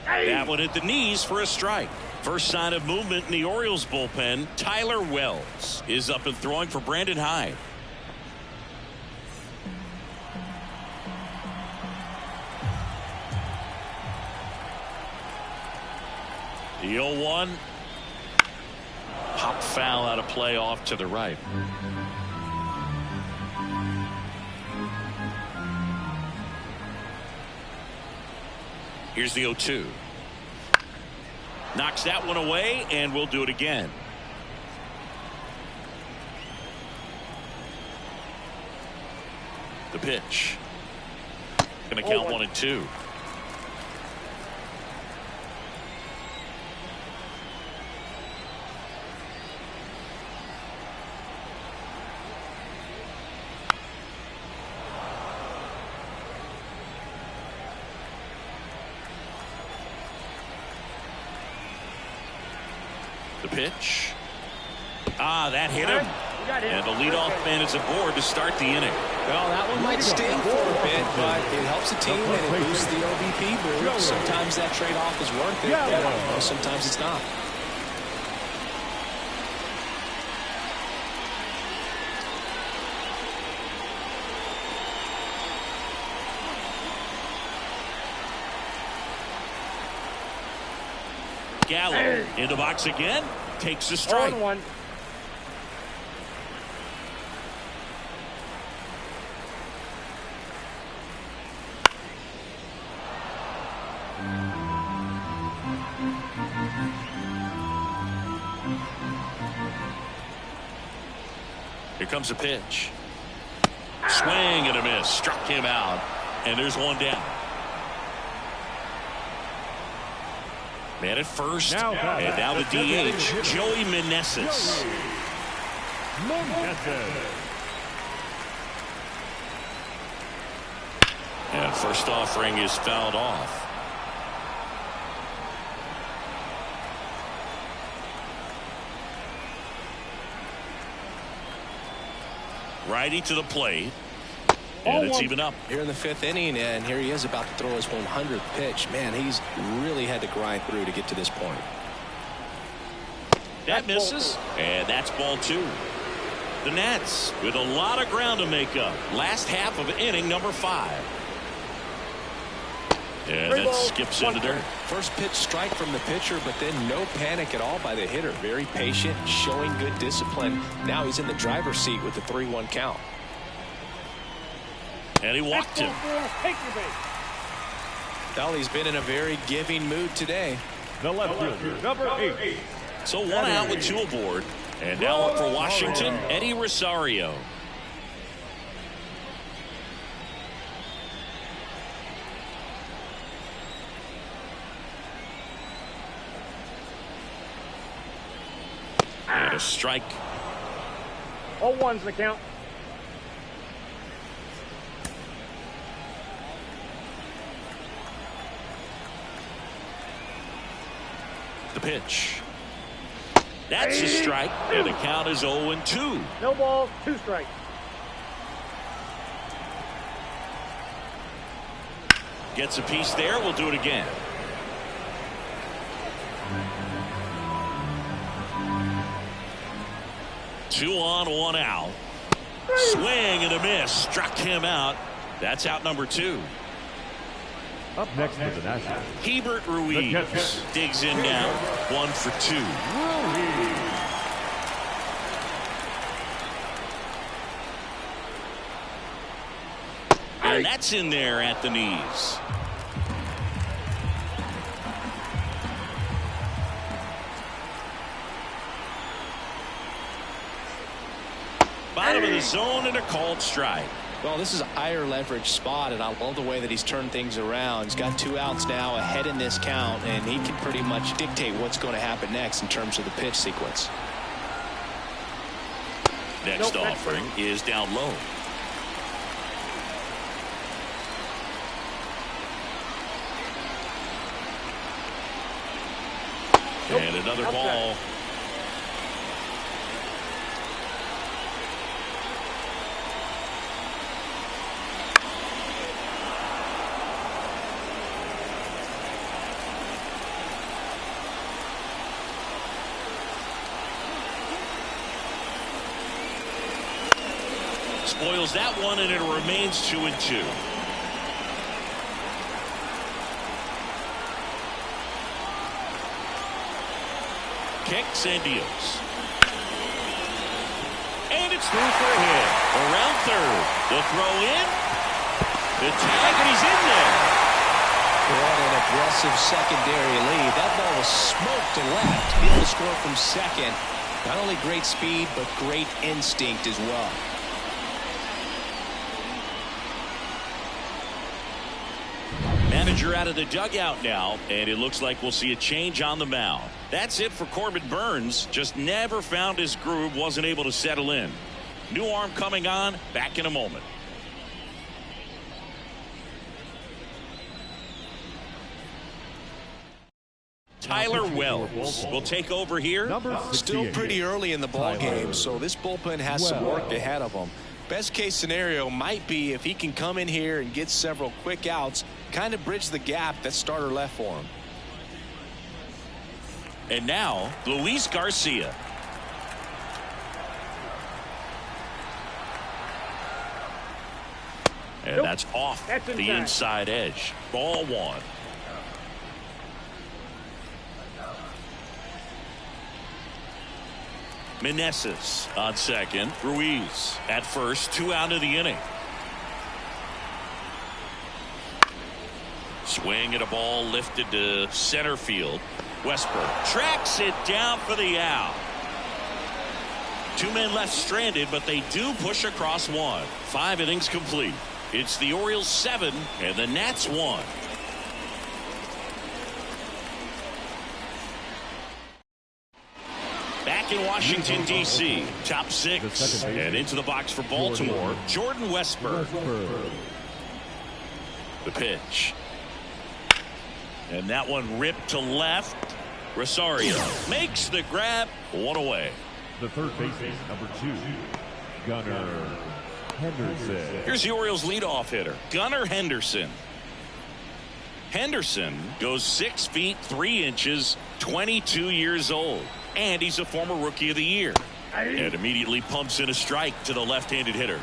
That one at the knees for a strike. First sign of movement in the Orioles bullpen. Tyler Wells is up and throwing for Brandon Hyde. The 0-1. Pop foul out of play off to the right. Here's the 0-2. Knocks that one away, and we'll do it again. The pitch. Going to count 1-2. The pitch. That hit him. And the leadoff man is aboard to start the inning. Well, that one might sting for a bit, but it helps the team and it boosts the OBP boost. Sometimes that trade-off is worth it, but sometimes it's not. Gallo in the box again. Takes the strike. 0-1. Here comes a pitch. Swing and a miss. Struck him out. And there's one down. Man at first. And now the DH, Joey Meneses. And first offering is fouled off. Righty to the plate. And it's even up. Here in the 5th inning, and here he is about to throw his 100th pitch. Man, he's really had to grind through to get to this point. That misses, and that's ball 2. The Nats with a lot of ground to make up. Last half of inning number 5. And that skips into dirt. First pitch strike from the pitcher, but then no panic at all by the hitter. Very patient, showing good discipline. Now he's in the driver's seat with the 3-1 count. And he walked him. Well, he's been in a very giving mood today. The left fielder, number 8. So 1 out with 2 aboard. And now up for Washington, Eddie Rosario. And a strike. 0-1's the count. The pitch. That's a strike, and the count is 0-2. No balls, 2 strikes. Gets a piece there. We'll do it again. Two on, 1 out. Swing and a miss. Struck him out. That's out number 2. Up next is the Nationals. Hebert Ruiz digs in now. 1 for 2. And that's in there at the knees. Bottom of the zone and a called strike. Well, this is a higher leverage spot, and I love the way that he's turned things around. He's got 2 outs now ahead in this count, and he can pretty much dictate what's going to happen next in terms of the pitch sequence. Next offering is down low. And another ball. Spoils that one, and it remains 2-2. Kicks and deals. And it's through for a hit. Around third. The throw in. The tag, and he's in there. What an massive secondary lead. That ball was smoked to left. Able to score from second. Not only great speed, but great instinct as well. Manager out of the dugout now, and it looks like we'll see a change on the mound. That's it for Corbin Burnes. Just never found his groove, wasn't able to settle in. New arm coming on, back in a moment. Tyler Wells will take over here. Still pretty early in the ball game, so this bullpen has some work ahead of them. Best case scenario might be if he can come in here and get several quick outs, kind of bridge the gap that starter left for him. And now Luis Garcia. And that's off the inside edge. Ball one. Meneses on second. Ruiz at first. 2 out of the inning. Swing at a ball lifted to center field. Westberg tracks it down for the out. 2 men left stranded, but they do push across one. 5 innings complete. It's the Orioles 7 and the Nats 1. Back in Washington, D.C., top 6 and into the box for Baltimore, Jordan Westberg. The pitch. And that one ripped to left. Rosario makes the grab. 1 away. The third baseman, number 2, Gunnar Henderson. Here's the Orioles leadoff hitter, Gunnar Henderson. Henderson goes 6 feet 3 inches, 22 years old. And he's a former Rookie of the Year. And immediately pumps in a strike to the left-handed hitter.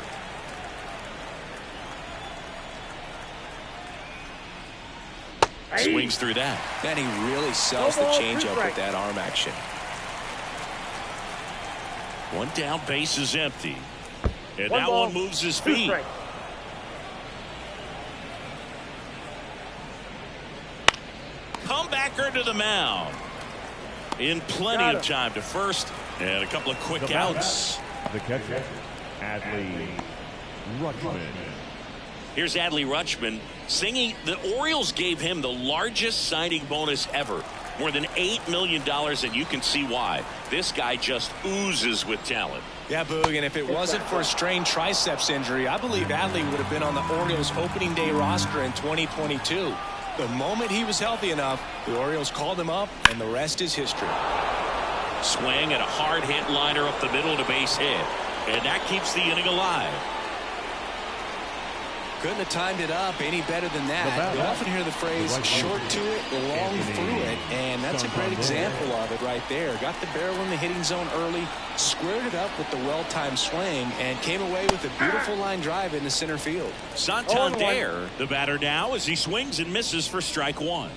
Swings through that. Man, he really sells the changeup with that arm action. 1 down, base is empty. And that one moves his feet. Comebacker to the mound. In plenty of time to first, and a couple of quick outs. The catcher, Adley Rutschman. Here's Adley Rutschman singing. The Orioles gave him the largest signing bonus ever, more than $8 million, and you can see why. This guy just oozes with talent. Yeah, Boog, and if it wasn't for a strained triceps injury, I believe Adley would have been on the Orioles opening day roster in 2022. The moment he was healthy enough, the Orioles called him up, and the rest is history. Swing and a hard hit liner up the middle to base hit, and that keeps the inning alive. Couldn't have timed it up any better than that. We often hear the phrase short to it, long through it, and that's a great example of it right there. Got the barrel in the hitting zone early, squared it up with the well-timed swing, and came away with a beautiful line drive into center field. Santander, the batter now, as he swings and misses for strike 1.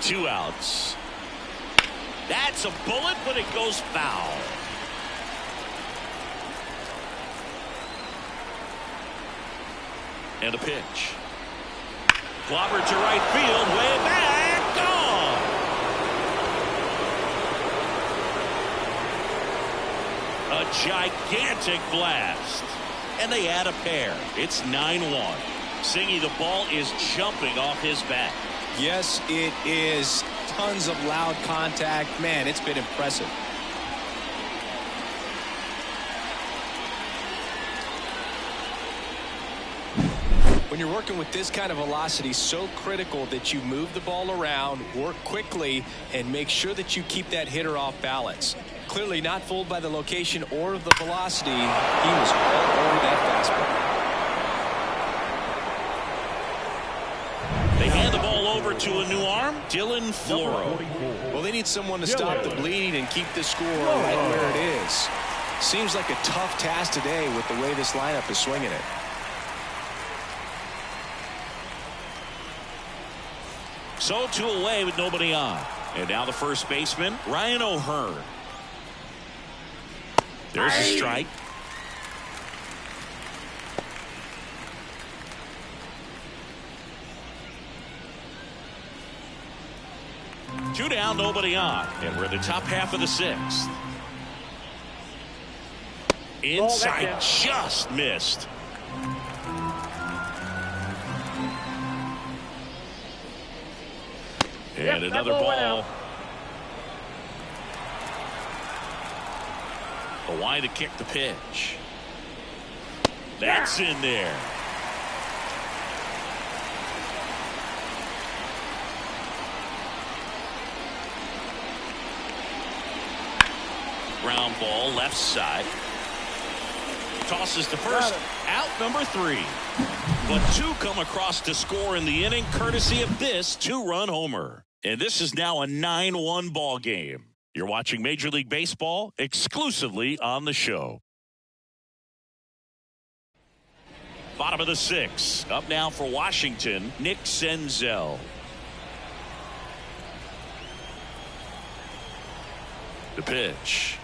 Two outs. That's a bullet, but it goes foul. And a pitch. Clobbered to right field, way back, gone. A gigantic blast. And they add a pair. It's 9-1. Singy, the ball is jumping off his bat. Yes, it is. Tons of loud contact. Man, it's been impressive. When you're working with this kind of velocity, so critical that you move the ball around, work quickly, and make sure that you keep that hitter off balance. Clearly not fooled by the location or the velocity. He was all over that fastball. They hand the ball over to a new arm, Dylan Floro. Well, they need someone to stop the bleeding and keep the score right where it is. Seems like a tough task today with the way this lineup is swinging it. So 2 away with nobody on. And now the first baseman, Ryan O'Hearn. There's a strike. Two down, nobody on. And we're in the top half of the sixth. Inside, just missed. And another ball. A wide to kick the pitch. That's in there. Ground ball left side. Tosses to first. Out number 3. But 2 come across to score in the inning courtesy of this 2-run homer. And this is now a 9-1 ball game. You're watching Major League Baseball exclusively on the show. Bottom of the 6th. Up now for Washington, Nick Senzel. The pitch.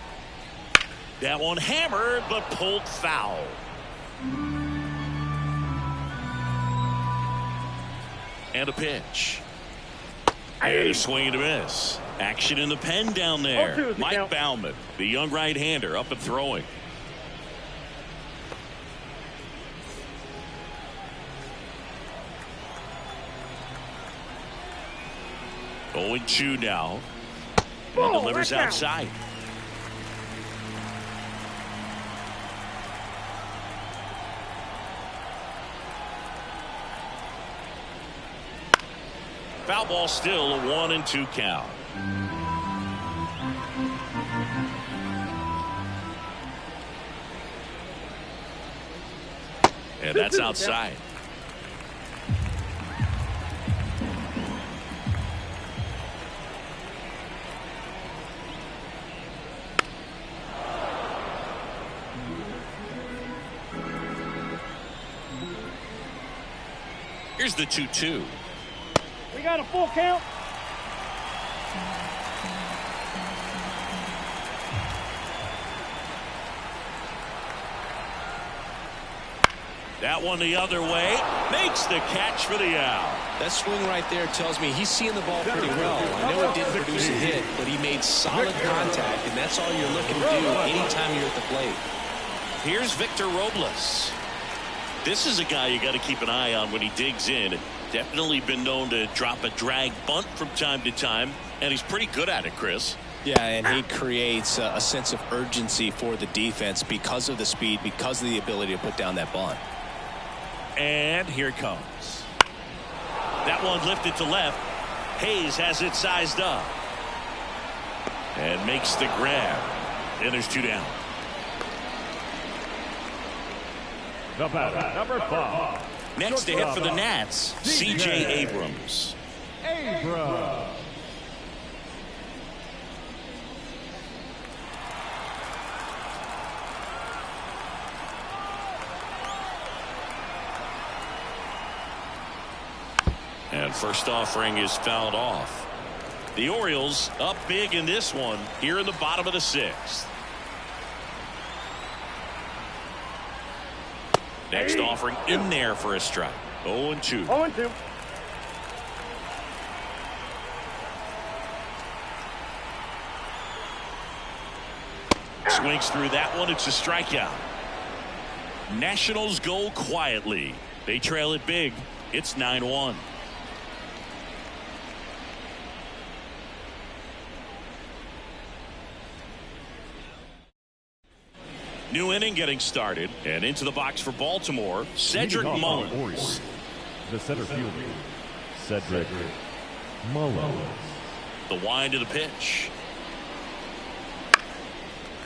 That one hammered, but pulled foul. And a pitch. And a swing and a miss. Action in the pen down there. Mike Baumann, the young right-hander, up and throwing. Oh, 0-2 now. And delivers outside. Foul ball, still a 1-2 count. And that's outside. Here's the 2-2. We got a full count. That one the other way. Makes the catch for the out. That swing right there tells me he's seeing the ball pretty well. I know it didn't produce a hit, but he made solid contact, and that's all you're looking to do anytime you're at the plate. Here's Victor Robles. This is a guy you got to keep an eye on when he digs in. Definitely been known to drop a drag bunt from time to time, and he's pretty good at it, Chris. Yeah, and he creates a sense of urgency for the defense because of the speed, because of the ability to put down that bunt. And here it comes. That one lifted to left. Hayes has it sized up. And makes the grab. And there's 2 down. The batter, number 5. Next to hit for the Nats, C.J. Abrams. Abrams. And first offering is fouled off. The Orioles up big in this one here in the bottom of the 6th. Next offering in there for a strike. 0-2. 0-2. Swings through that one. It's a strikeout. Nationals go quietly. They trail it big. It's 9-1. New inning getting started, and into the box for Baltimore, Cedric Mullins. The center fielder, Cedric Mullins. The wind to the pitch.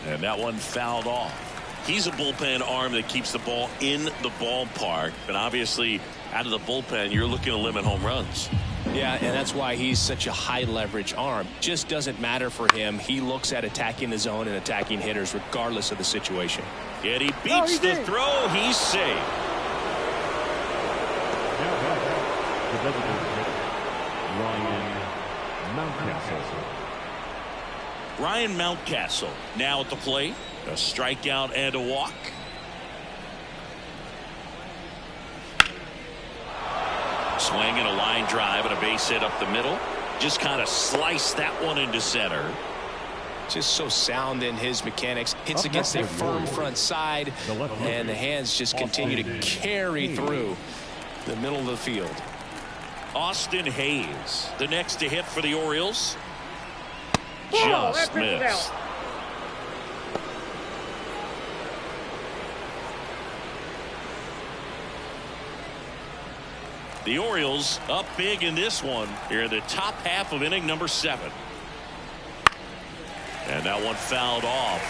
And that one fouled off. He's a bullpen arm that keeps the ball in the ballpark, but obviously out of the bullpen you're looking to limit home runs. Yeah, and that's why he's such a high leverage arm. Just doesn't matter for him. He looks at attacking the zone and attacking hitters regardless of the situation. Yet he beats the throw. He's safe. The designated hitter, Ryan Mountcastle. Ryan Mountcastle now at the plate. A strikeout and a walk. Swing and a line drive and a base hit up the middle. Just kind of sliced that one into center. Just so sound in his mechanics. Hits against a firm front side, and the hands just continue to carry through the middle of the field. Austin Hayes, the next to hit for the Orioles. Oh, Just missed. The Orioles up big in this one here in the top half of inning number 7. And that one fouled off.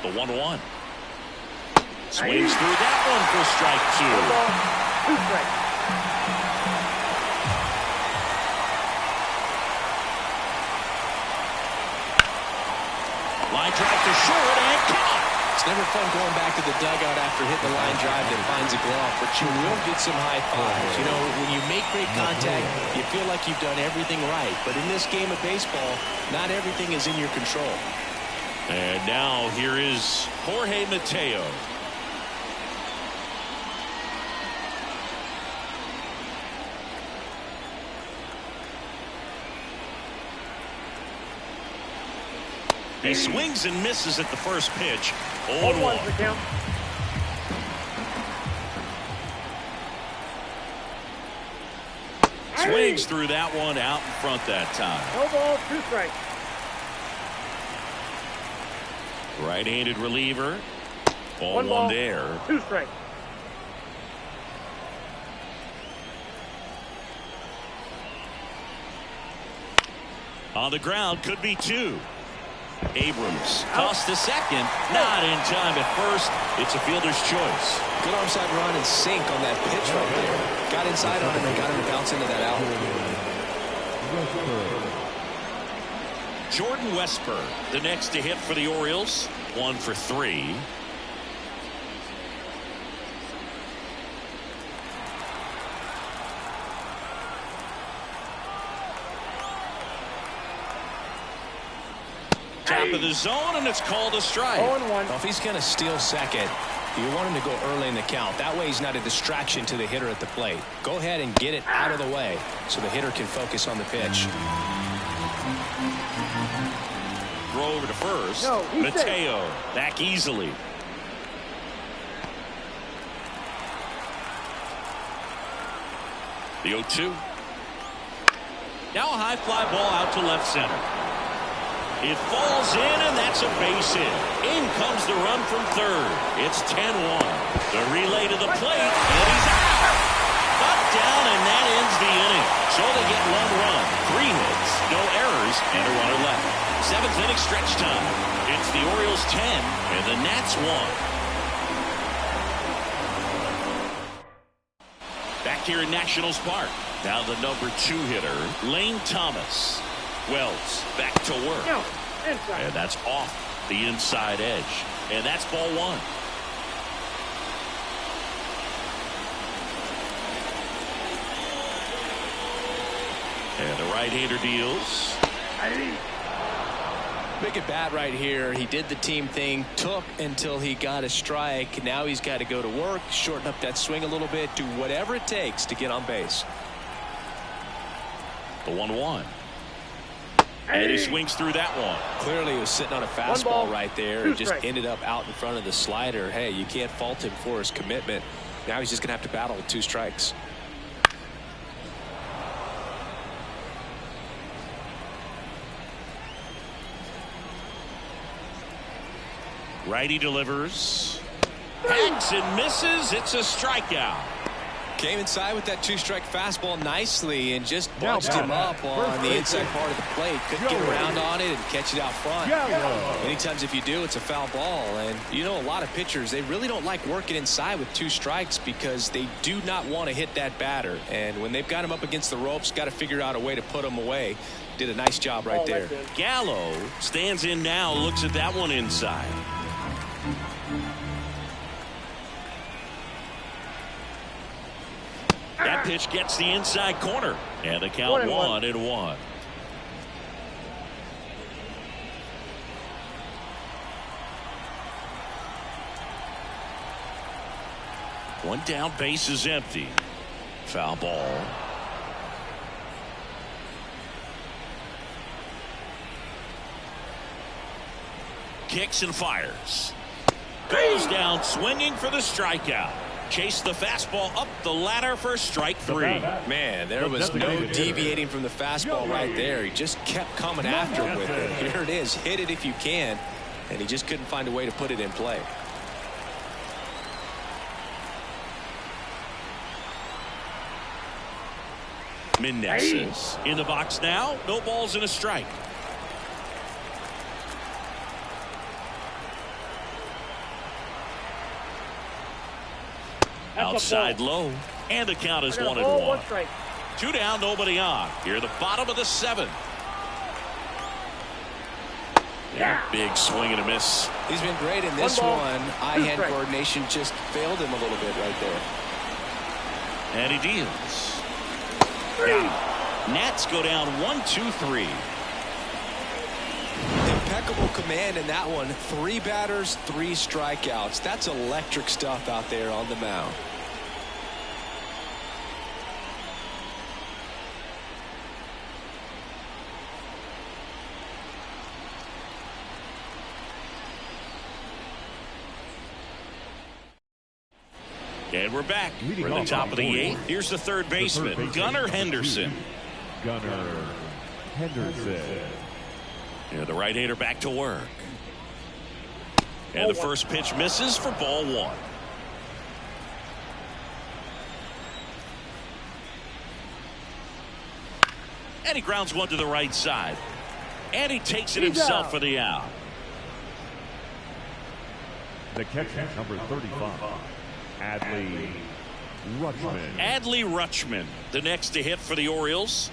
The 1-1. Swings through that one for strike 2. 2 strikes. Line drive to short and caught. It's never fun going back to the dugout after hitting the line drive that finds a glove, but you will get some high fives. You know, when you make great contact, you feel like you've done everything right. But in this game of baseball, not everything is in your control. And now here is Jorge Mateo. He swings and misses at the first pitch. 0-1. The count. Swings through that one out in front that time. No ball, 2 strikes. Right-handed reliever. Ball 1 ball, there. 2 strikes. On the ground, could be 2. Abrams tossed to second, not in time at first. It's a fielder's choice. Good onside run and sink on that pitch right there. Got inside on him and got him to bounce into that out. Jordan Westburg, the next to hit for the Orioles. 1 for 3. Top of the zone, and it's called a strike. 0-1. Well, if he's going to steal second, you want him to go early in the count. That way he's not a distraction to the hitter at the plate. Go ahead and get it out of the way so the hitter can focus on the pitch. Throw over to first. No, Mateo back easily. The 0-2. Now a high fly ball out to left center. It falls in, and that's a base hit. In comes the run from third. It's 10-1. The relay to the plate, and he's out. Up, down, and that ends the inning. So they get 1 run, 3 hits, no errors, and a runner left. 7th inning stretch time. It's the Orioles 10, and the Nats 1. Back here in Nationals Park. Now the number 2 hitter, Lane Thomas. Wells back to work. No, inside. And that's off the inside edge. And that's ball 1. And the right-hander deals. Big at bat right here. He did the team thing, took until he got a strike. Now he's got to go to work, shorten up that swing a little bit, do whatever it takes to get on base. The 1-1. And he swings through that one. Clearly he was sitting on a fastball right there and just ended up out in front of the slider. Hey, you can't fault him for his commitment. Now he's just going to have to battle with 2 strikes. Righty delivers. Hacks and misses. It's a strikeout. Came inside with that 2-strike fastball nicely and just bunched him up on the inside part of the plate. Couldn't get around on it and catch it out front. Many times if you do, it's a foul ball. And you know, a lot of pitchers, they really don't like working inside with 2 strikes because they do not want to hit that batter. And when they've got him up against the ropes, got to figure out a way to put him away. Did a nice job right there. Gallo stands in now, looks at that one inside. That pitch gets the inside corner. And the count 1-1. One down, base is empty. Foul ball. Kicks and fires. Goes down swinging for the strikeout. Chase the fastball up the ladder for strike 3. Man, there was no deviating from the fastball right there. He just kept coming after him with it. Here it is. Hit it if you can. And he just couldn't find a way to put it in play. Meneses in the box now. No balls and a strike. Outside low. And the count is 1-1. 2 down, nobody on. Here the bottom of the 7th. Yeah. Big swing and a miss. He's been great in this one. Eye-hand coordination just failed him a little bit right there. And he deals. Nats go down 1-2-3. Impeccable command in that one. 3 batters, 3 strikeouts. That's electric stuff out there on the mound. And we're back. We're at the top of the 8th. Here's the third baseman, Gunnar Henderson. Gunnar Henderson. Yeah, the right-hander back to work. And the first pitch misses for ball 1. And he grounds one to the right side. And he takes it himself for the out. The catcher, number 35. Adley Rutschman, the next to hit for the Orioles.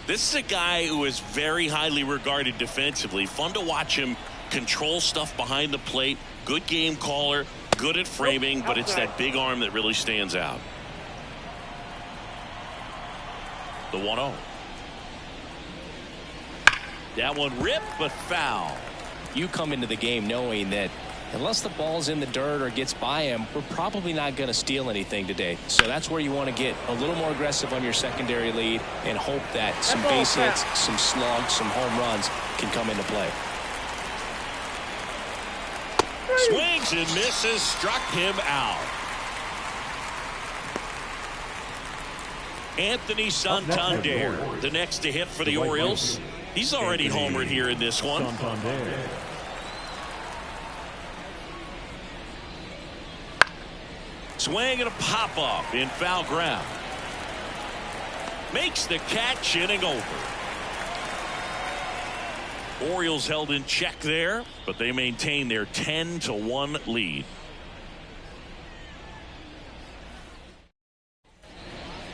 This is a guy who is very highly regarded defensively. Fun to watch him control stuff behind the plate. Good game caller, good at framing, but it's that big arm that really stands out. The 1-0. That one ripped, but foul. You come into the game knowing that unless the ball's in the dirt or gets by him, we're probably not going to steal anything today. So that's where you want to get a little more aggressive on your secondary lead and hope that some base hits, some slugs, some home runs can come into play. Swings and misses, struck him out. Anthony Santander, the next to hit for the Orioles. He's already homered here in this one. Swing and a pop-up in foul ground. Makes the catch, inning over. Orioles held in check there, but they maintain their 10-1 lead.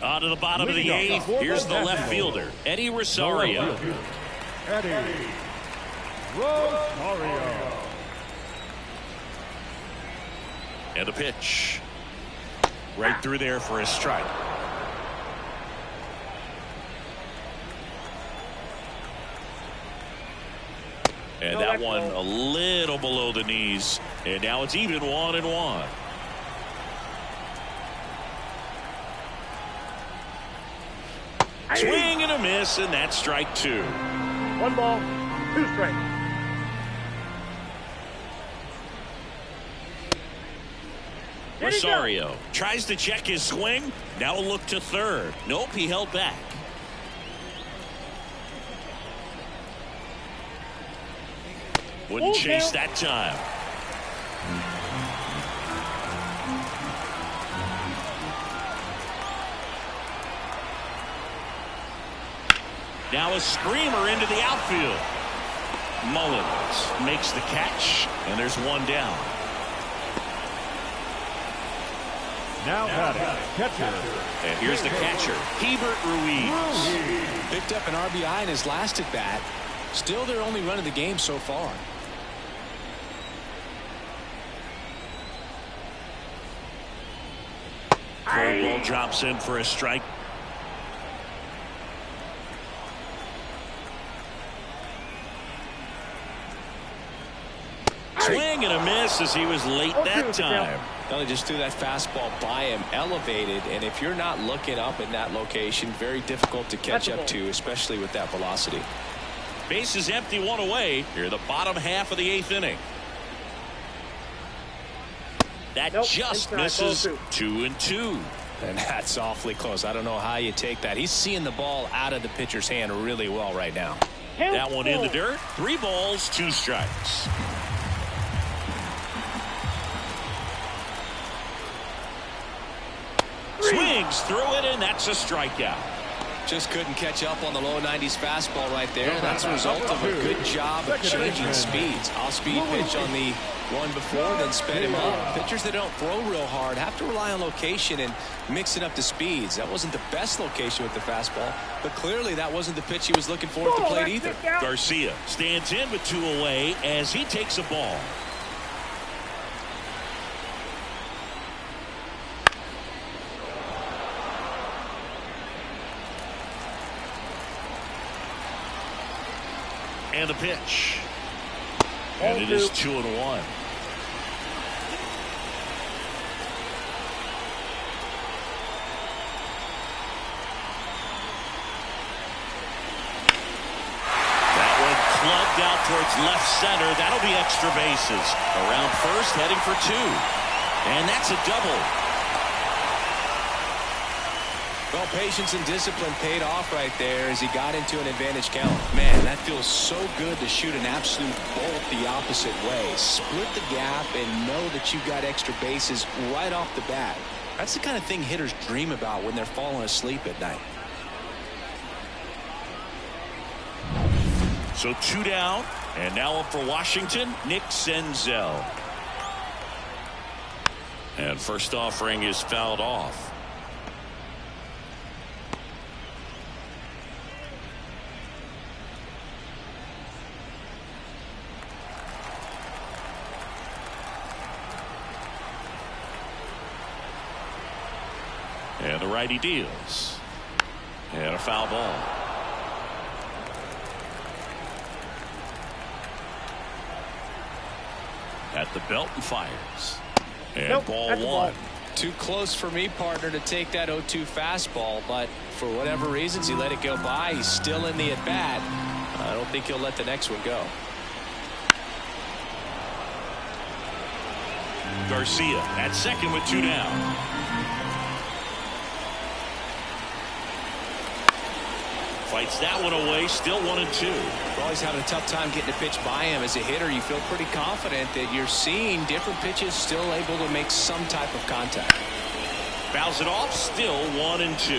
On to the bottom of the 8th. Here's the left fielder, Eddie Rosario. And a pitch. Right through there for a strike. And that one a little below the knees. And now it's even 1-1. Swing and a miss, and that's strike 2. 1 ball, 2 strikes. Rosario tries to check his swing. Now a look to third. Nope, he held back. Wouldn't chase that time. Now a screamer into the outfield. Mullins makes the catch, and there's one down. Now catcher. And here's the catcher, Hebert Ruiz. Picked up an RBI in his last at bat. Still their only run of the game so far. Curveball drops in for a strike. Swing and a miss as he was late that time. Well, he just threw that fastball by him, elevated, and if you're not looking up in that location, very difficult to catch up to, especially with that velocity. Base is empty, one away. Here the bottom half of the 8th inning. That just misses. 2-2. And that's awfully close. I don't know how you take that. He's seeing the ball out of the pitcher's hand really well right now. That one in the dirt. 3 balls, 2 strikes. Swings through it, and that's a strikeout. Just couldn't catch up on the low 90s fastball right there. That's a result of a good job of changing speeds. Off-speed pitch on the one before, then sped him up. Pitchers that don't throw real hard have to rely on location and mixing up the speeds. That wasn't the best location with the fastball, but clearly that wasn't the pitch he was looking for at the plate either. Garcia stands in with 2 away as he takes a ball. And the pitch. And it is 2-1. That one clubbed out towards left center. That'll be extra bases. Around first, heading for 2. And that's a double. Well, patience and discipline paid off right there as he got into an advantage count. Man, that feels so good to shoot an absolute bolt the opposite way. Split the gap and know that you've got extra bases right off the bat. That's the kind of thing hitters dream about when they're falling asleep at night. So 2 down, and now up for Washington, Nick Senzel. And first offering is fouled off. And the righty deals. And a foul ball. At the belt and fires. And ball 1. Too close for me, partner, to take that 0-2 fastball, but for whatever reasons he let it go by. He's still in the at-bat. I don't think he'll let the next one go. Garcia at second with 2 down. Fights that one away, still 1-2. You're always having a tough time getting a pitch by him. As a hitter, you feel pretty confident that you're seeing different pitches still able to make some type of contact. Fouls it off, still 1-2.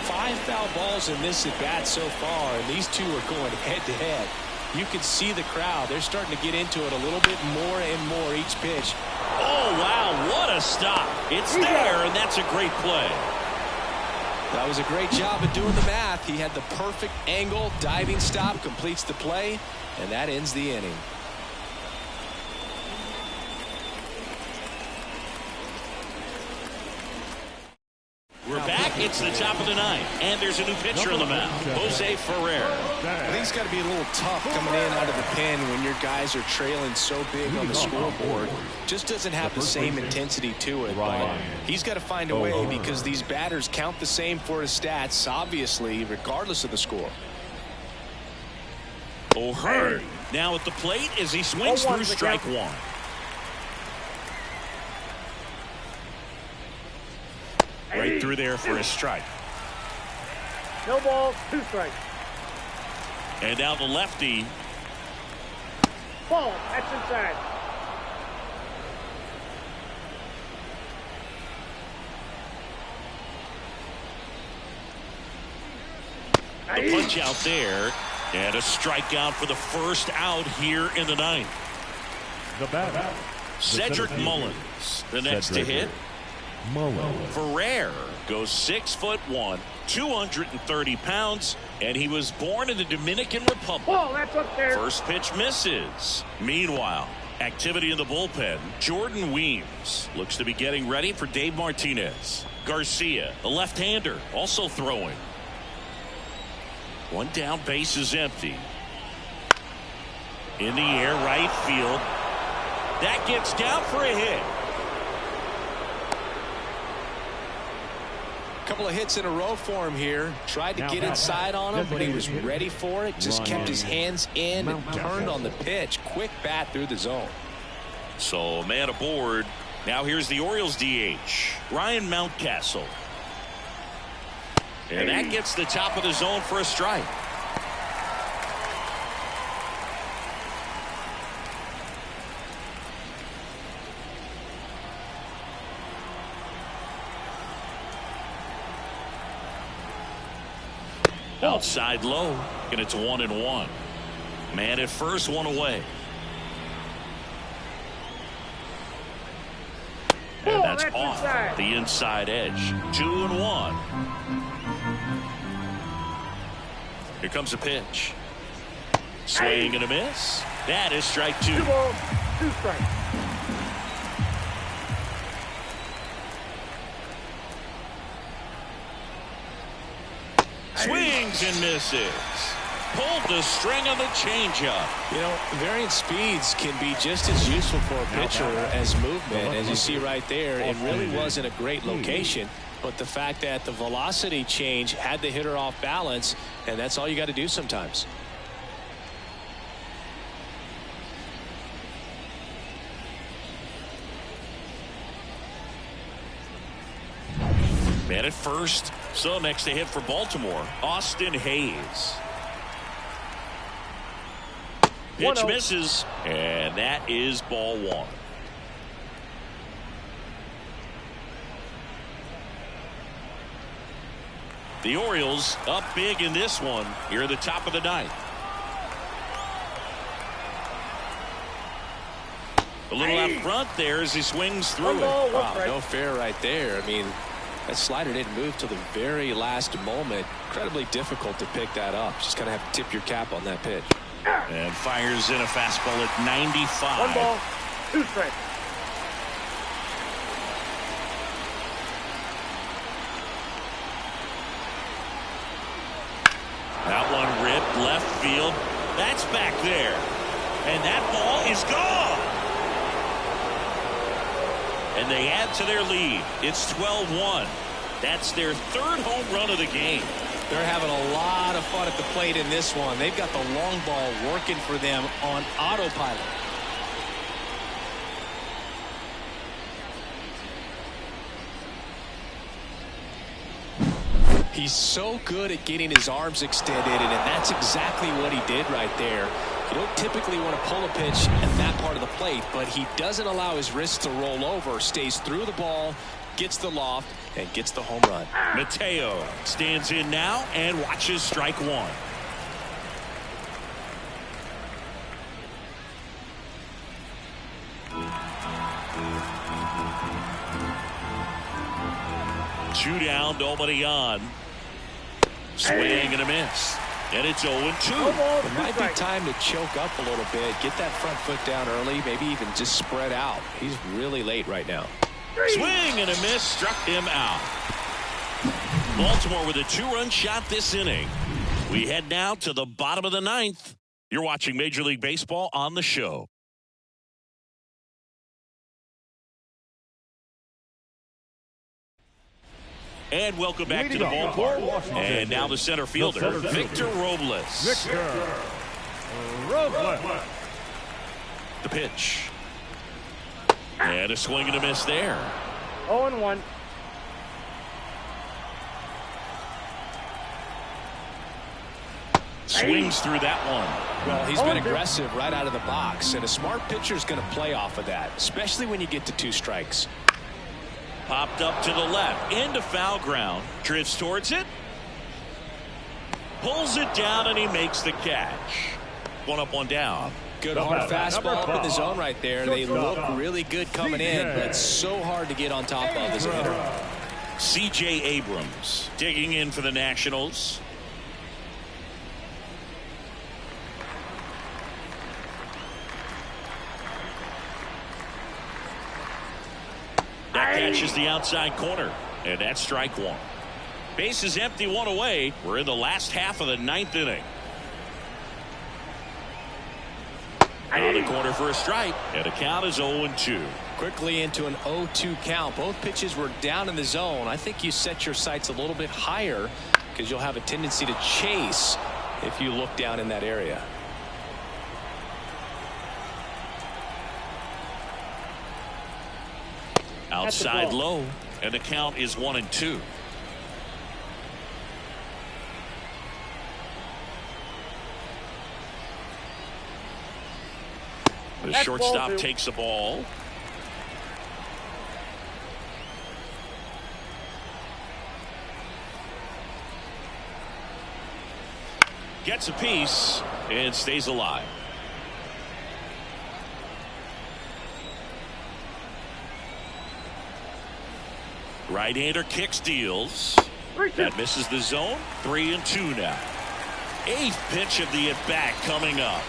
5 foul balls in this at bat so far, and these two are going head to head. You can see the crowd. They're starting to get into it a little bit more and more each pitch. Oh, wow, what a stop. It's there, and that's a great play. That was a great job of doing the math. He had the perfect angle, diving stop, completes the play, and that ends the inning. We're back. It's the top of the 9th, and there's a new pitcher on the mound, Jose Ferrer. I think it's got to be a little tough coming in out of the pen when your guys are trailing so big on the scoreboard. Just doesn't have the same intensity to it, but he's got to find a way because these batters count the same for his stats, obviously, regardless of the score. O'Hearn now at the plate as he swings through strike 1. Right through there for a strike. No balls, 2 strikes. And now the lefty. Ball, that's inside. The punch out there. And a strikeout for the first out here in the 9th. The batter, Cedric Mullins, the next to hit. Ferrer goes 6'1", 230 pounds, and he was born in the Dominican Republic. Ball, that's up there. First pitch misses. Meanwhile, activity in the bullpen. Jordan Weems looks to be getting ready for Dave Martinez. Garcia, the left-hander, also throwing. One down, base is empty. In the air, right field. That gets down for a hit. Couple of hits in a row for him here. Tried to get inside on him, but he was ready for it. Just kept his hands in and turned on the pitch. Quick bat through the zone. So man aboard. Now here's the Orioles DH, Ryan Mountcastle. And that gets the top of the zone for a strike. Outside low, and it's 1-1. Man at first, one away. And that's off the inside edge. 2-1. Here comes a pitch. Swing and a miss. That is strike 2. 2 balls, 2 strikes. Swings and misses. Pulled the string on the changeup. You know, varying speeds can be just as useful for a pitcher as movement. As you see right there, it really wasn't a great location, but the fact that the velocity change had the hitter off balance, and that's all you got to do sometimes. Man at first. So next to hit for Baltimore, Austin Hayes. Pitch misses, and that is ball 1. The Orioles up big in this one here at the top of the 9th. A little out front there as he swings through it. Wow, no fair right there. I mean, that slider didn't move till the very last moment. Incredibly difficult to pick that up. Just kind of have to tip your cap on that pitch. And fires in a fastball at 95. 1 ball, 2 strikes. That one ripped left field. That's back there. And that ball is gone. And they add to their lead. It's 12-1. That's their 3rd home run of the game. They're having a lot of fun at the plate in this one. They've got the long ball working for them on autopilot. He's so good at getting his arms extended, and that's exactly what he did right there. You don't typically want to pull a pitch at that part of the plate, but he doesn't allow his wrists to roll over, stays through the ball, gets the loft, and gets the home run. Mateo stands in now and watches strike 1. Two down, nobody on. Swing and a miss. And it's 0-2. It might be time to choke up a little bit, get that front foot down early, maybe even just spread out. He's really late right now. Swing and a miss, struck him out. Baltimore with a 2-run shot this inning. We head now to the bottom of the 9th. You're watching Major League Baseball on the show. And welcome back to the ballpark. And now the center fielder, Victor Robles. The pitch. And a swing and a miss there. 0-1. Swings through that one. Well, he's been aggressive right out of the box, and a smart pitcher is going to play off of that, especially when you get to 2 strikes. Popped up to the left, into foul ground, drifts towards it, pulls it down, and he makes the catch. 1 up, 1 down. Good hard fastball up in the zone right there. They look really good coming in, but it's so hard to get on top of as a hitter. C.J. Abrams digging in for the Nationals. That catches the outside corner. And that's strike one. Base is empty, one away. We're in the last half of the ninth inning. On the corner for a strike, and the count is 0-2. Quickly into an 0-2 count. Both pitches were down in the zone. I think you set your sights a little bit higher because you'll have a tendency to chase if you look down in that area. Outside low, and the count is 1-2. The shortstop takes the ball. Gets a piece and stays alive. Right-hander kicks, deals. That misses the zone. 3-2 now. Eighth pitch of the at-bat coming up.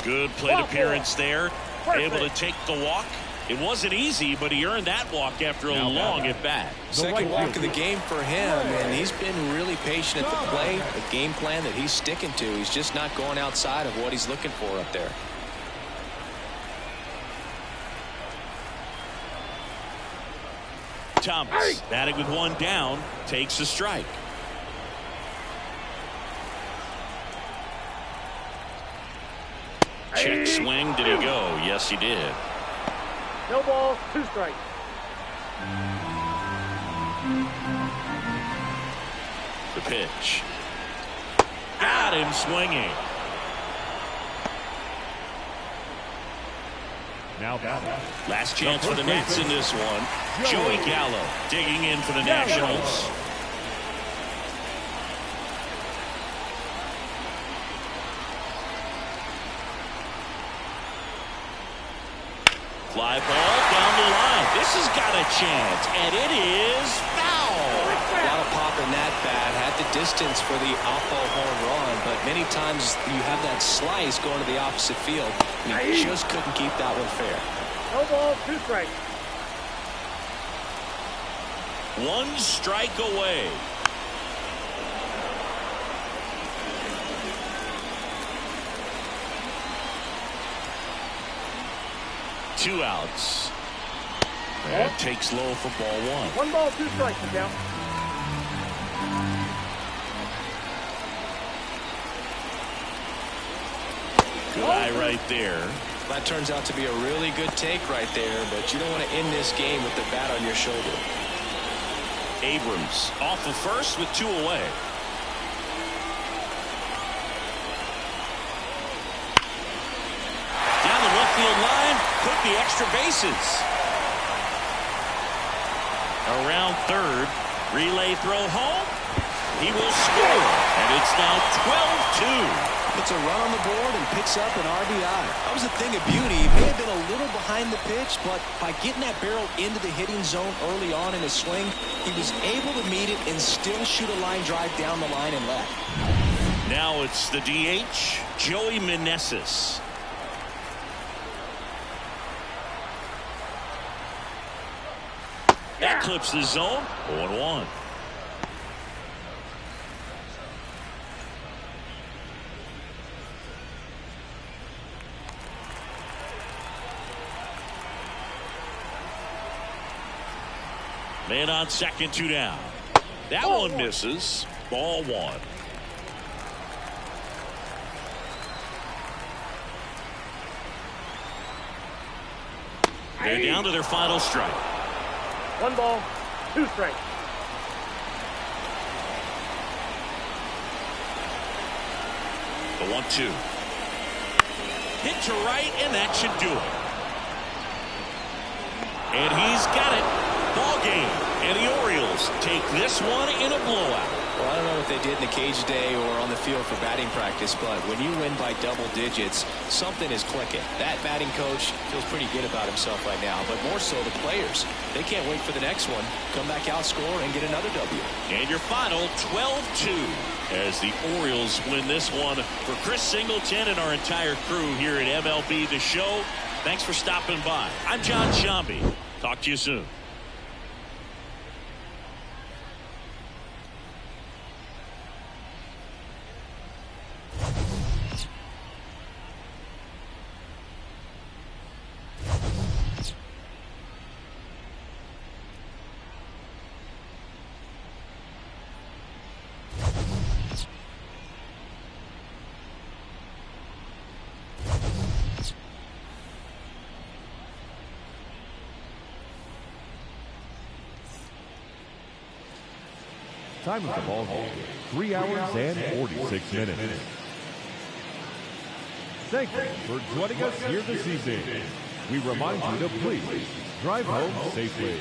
Good plate appearance there. Able to take the walk. It wasn't easy, but he earned that walk after a long at-bat. Second walk of the game for him, and he's been really patient at the plate. A game plan that he's sticking to. He's just not going outside of what he's looking for up there. Thomas batting with one down, takes a strike. Check swing. Did he go? Yes, he did. No ball, 2 strikes. The pitch. Got him swinging. Now batting. Last chance for the Nats in this one. Joey Gallo digging in for the Nationals. Fly ball down the line. This has got a chance, and it is foul. A lot of pop in that bat. Had the distance for the off-ball home run, but many times you have that slice going to the opposite field. And he just couldn't keep that one fair. No ball, 2 strikes. 1 strike away. Two outs. And takes low for ball 1. 1 ball, 2 strikes, Miguel. Good eye right there. That turns out to be a really good take right there, but you don't want to end this game with the bat on your shoulder. Abrams off of first with 2 away. Down the left field line, put the extra bases. Around third, relay throw home. He will score, and it's now 12-2. Puts a run on the board and picks up an RBI. That was a thing of beauty. He may have been a little behind the pitch, but by getting that barrel into the hitting zone early on in his swing, he was able to meet it and still shoot a line drive down the line and left. Now it's the DH, Joey Meneses. That clips the zone. 0-1. Man on second, 2 down. That one misses. Ball 1. They're down to their final strike. 1 ball, 2 strikes. The 1-2. Hit to right, and that should do it. And he's got it. Ball game. And the Orioles take this one in a blowout. Well, I don't know what they did in the cage today or on the field for batting practice, but when you win by double digits, something is clicking. That batting coach feels pretty good about himself right now, but more so the players. They can't wait for the next one. Come back out, score, and get another W. And your final 12-2 as the Orioles win this one. For Chris Singleton and our entire crew here at MLB The Show, thanks for stopping by. I'm John Shambi. Talk to you soon. Time of the ball game, 3 hours and 46 minutes. Thank you for joining us here this evening. We remind you to please drive home safely.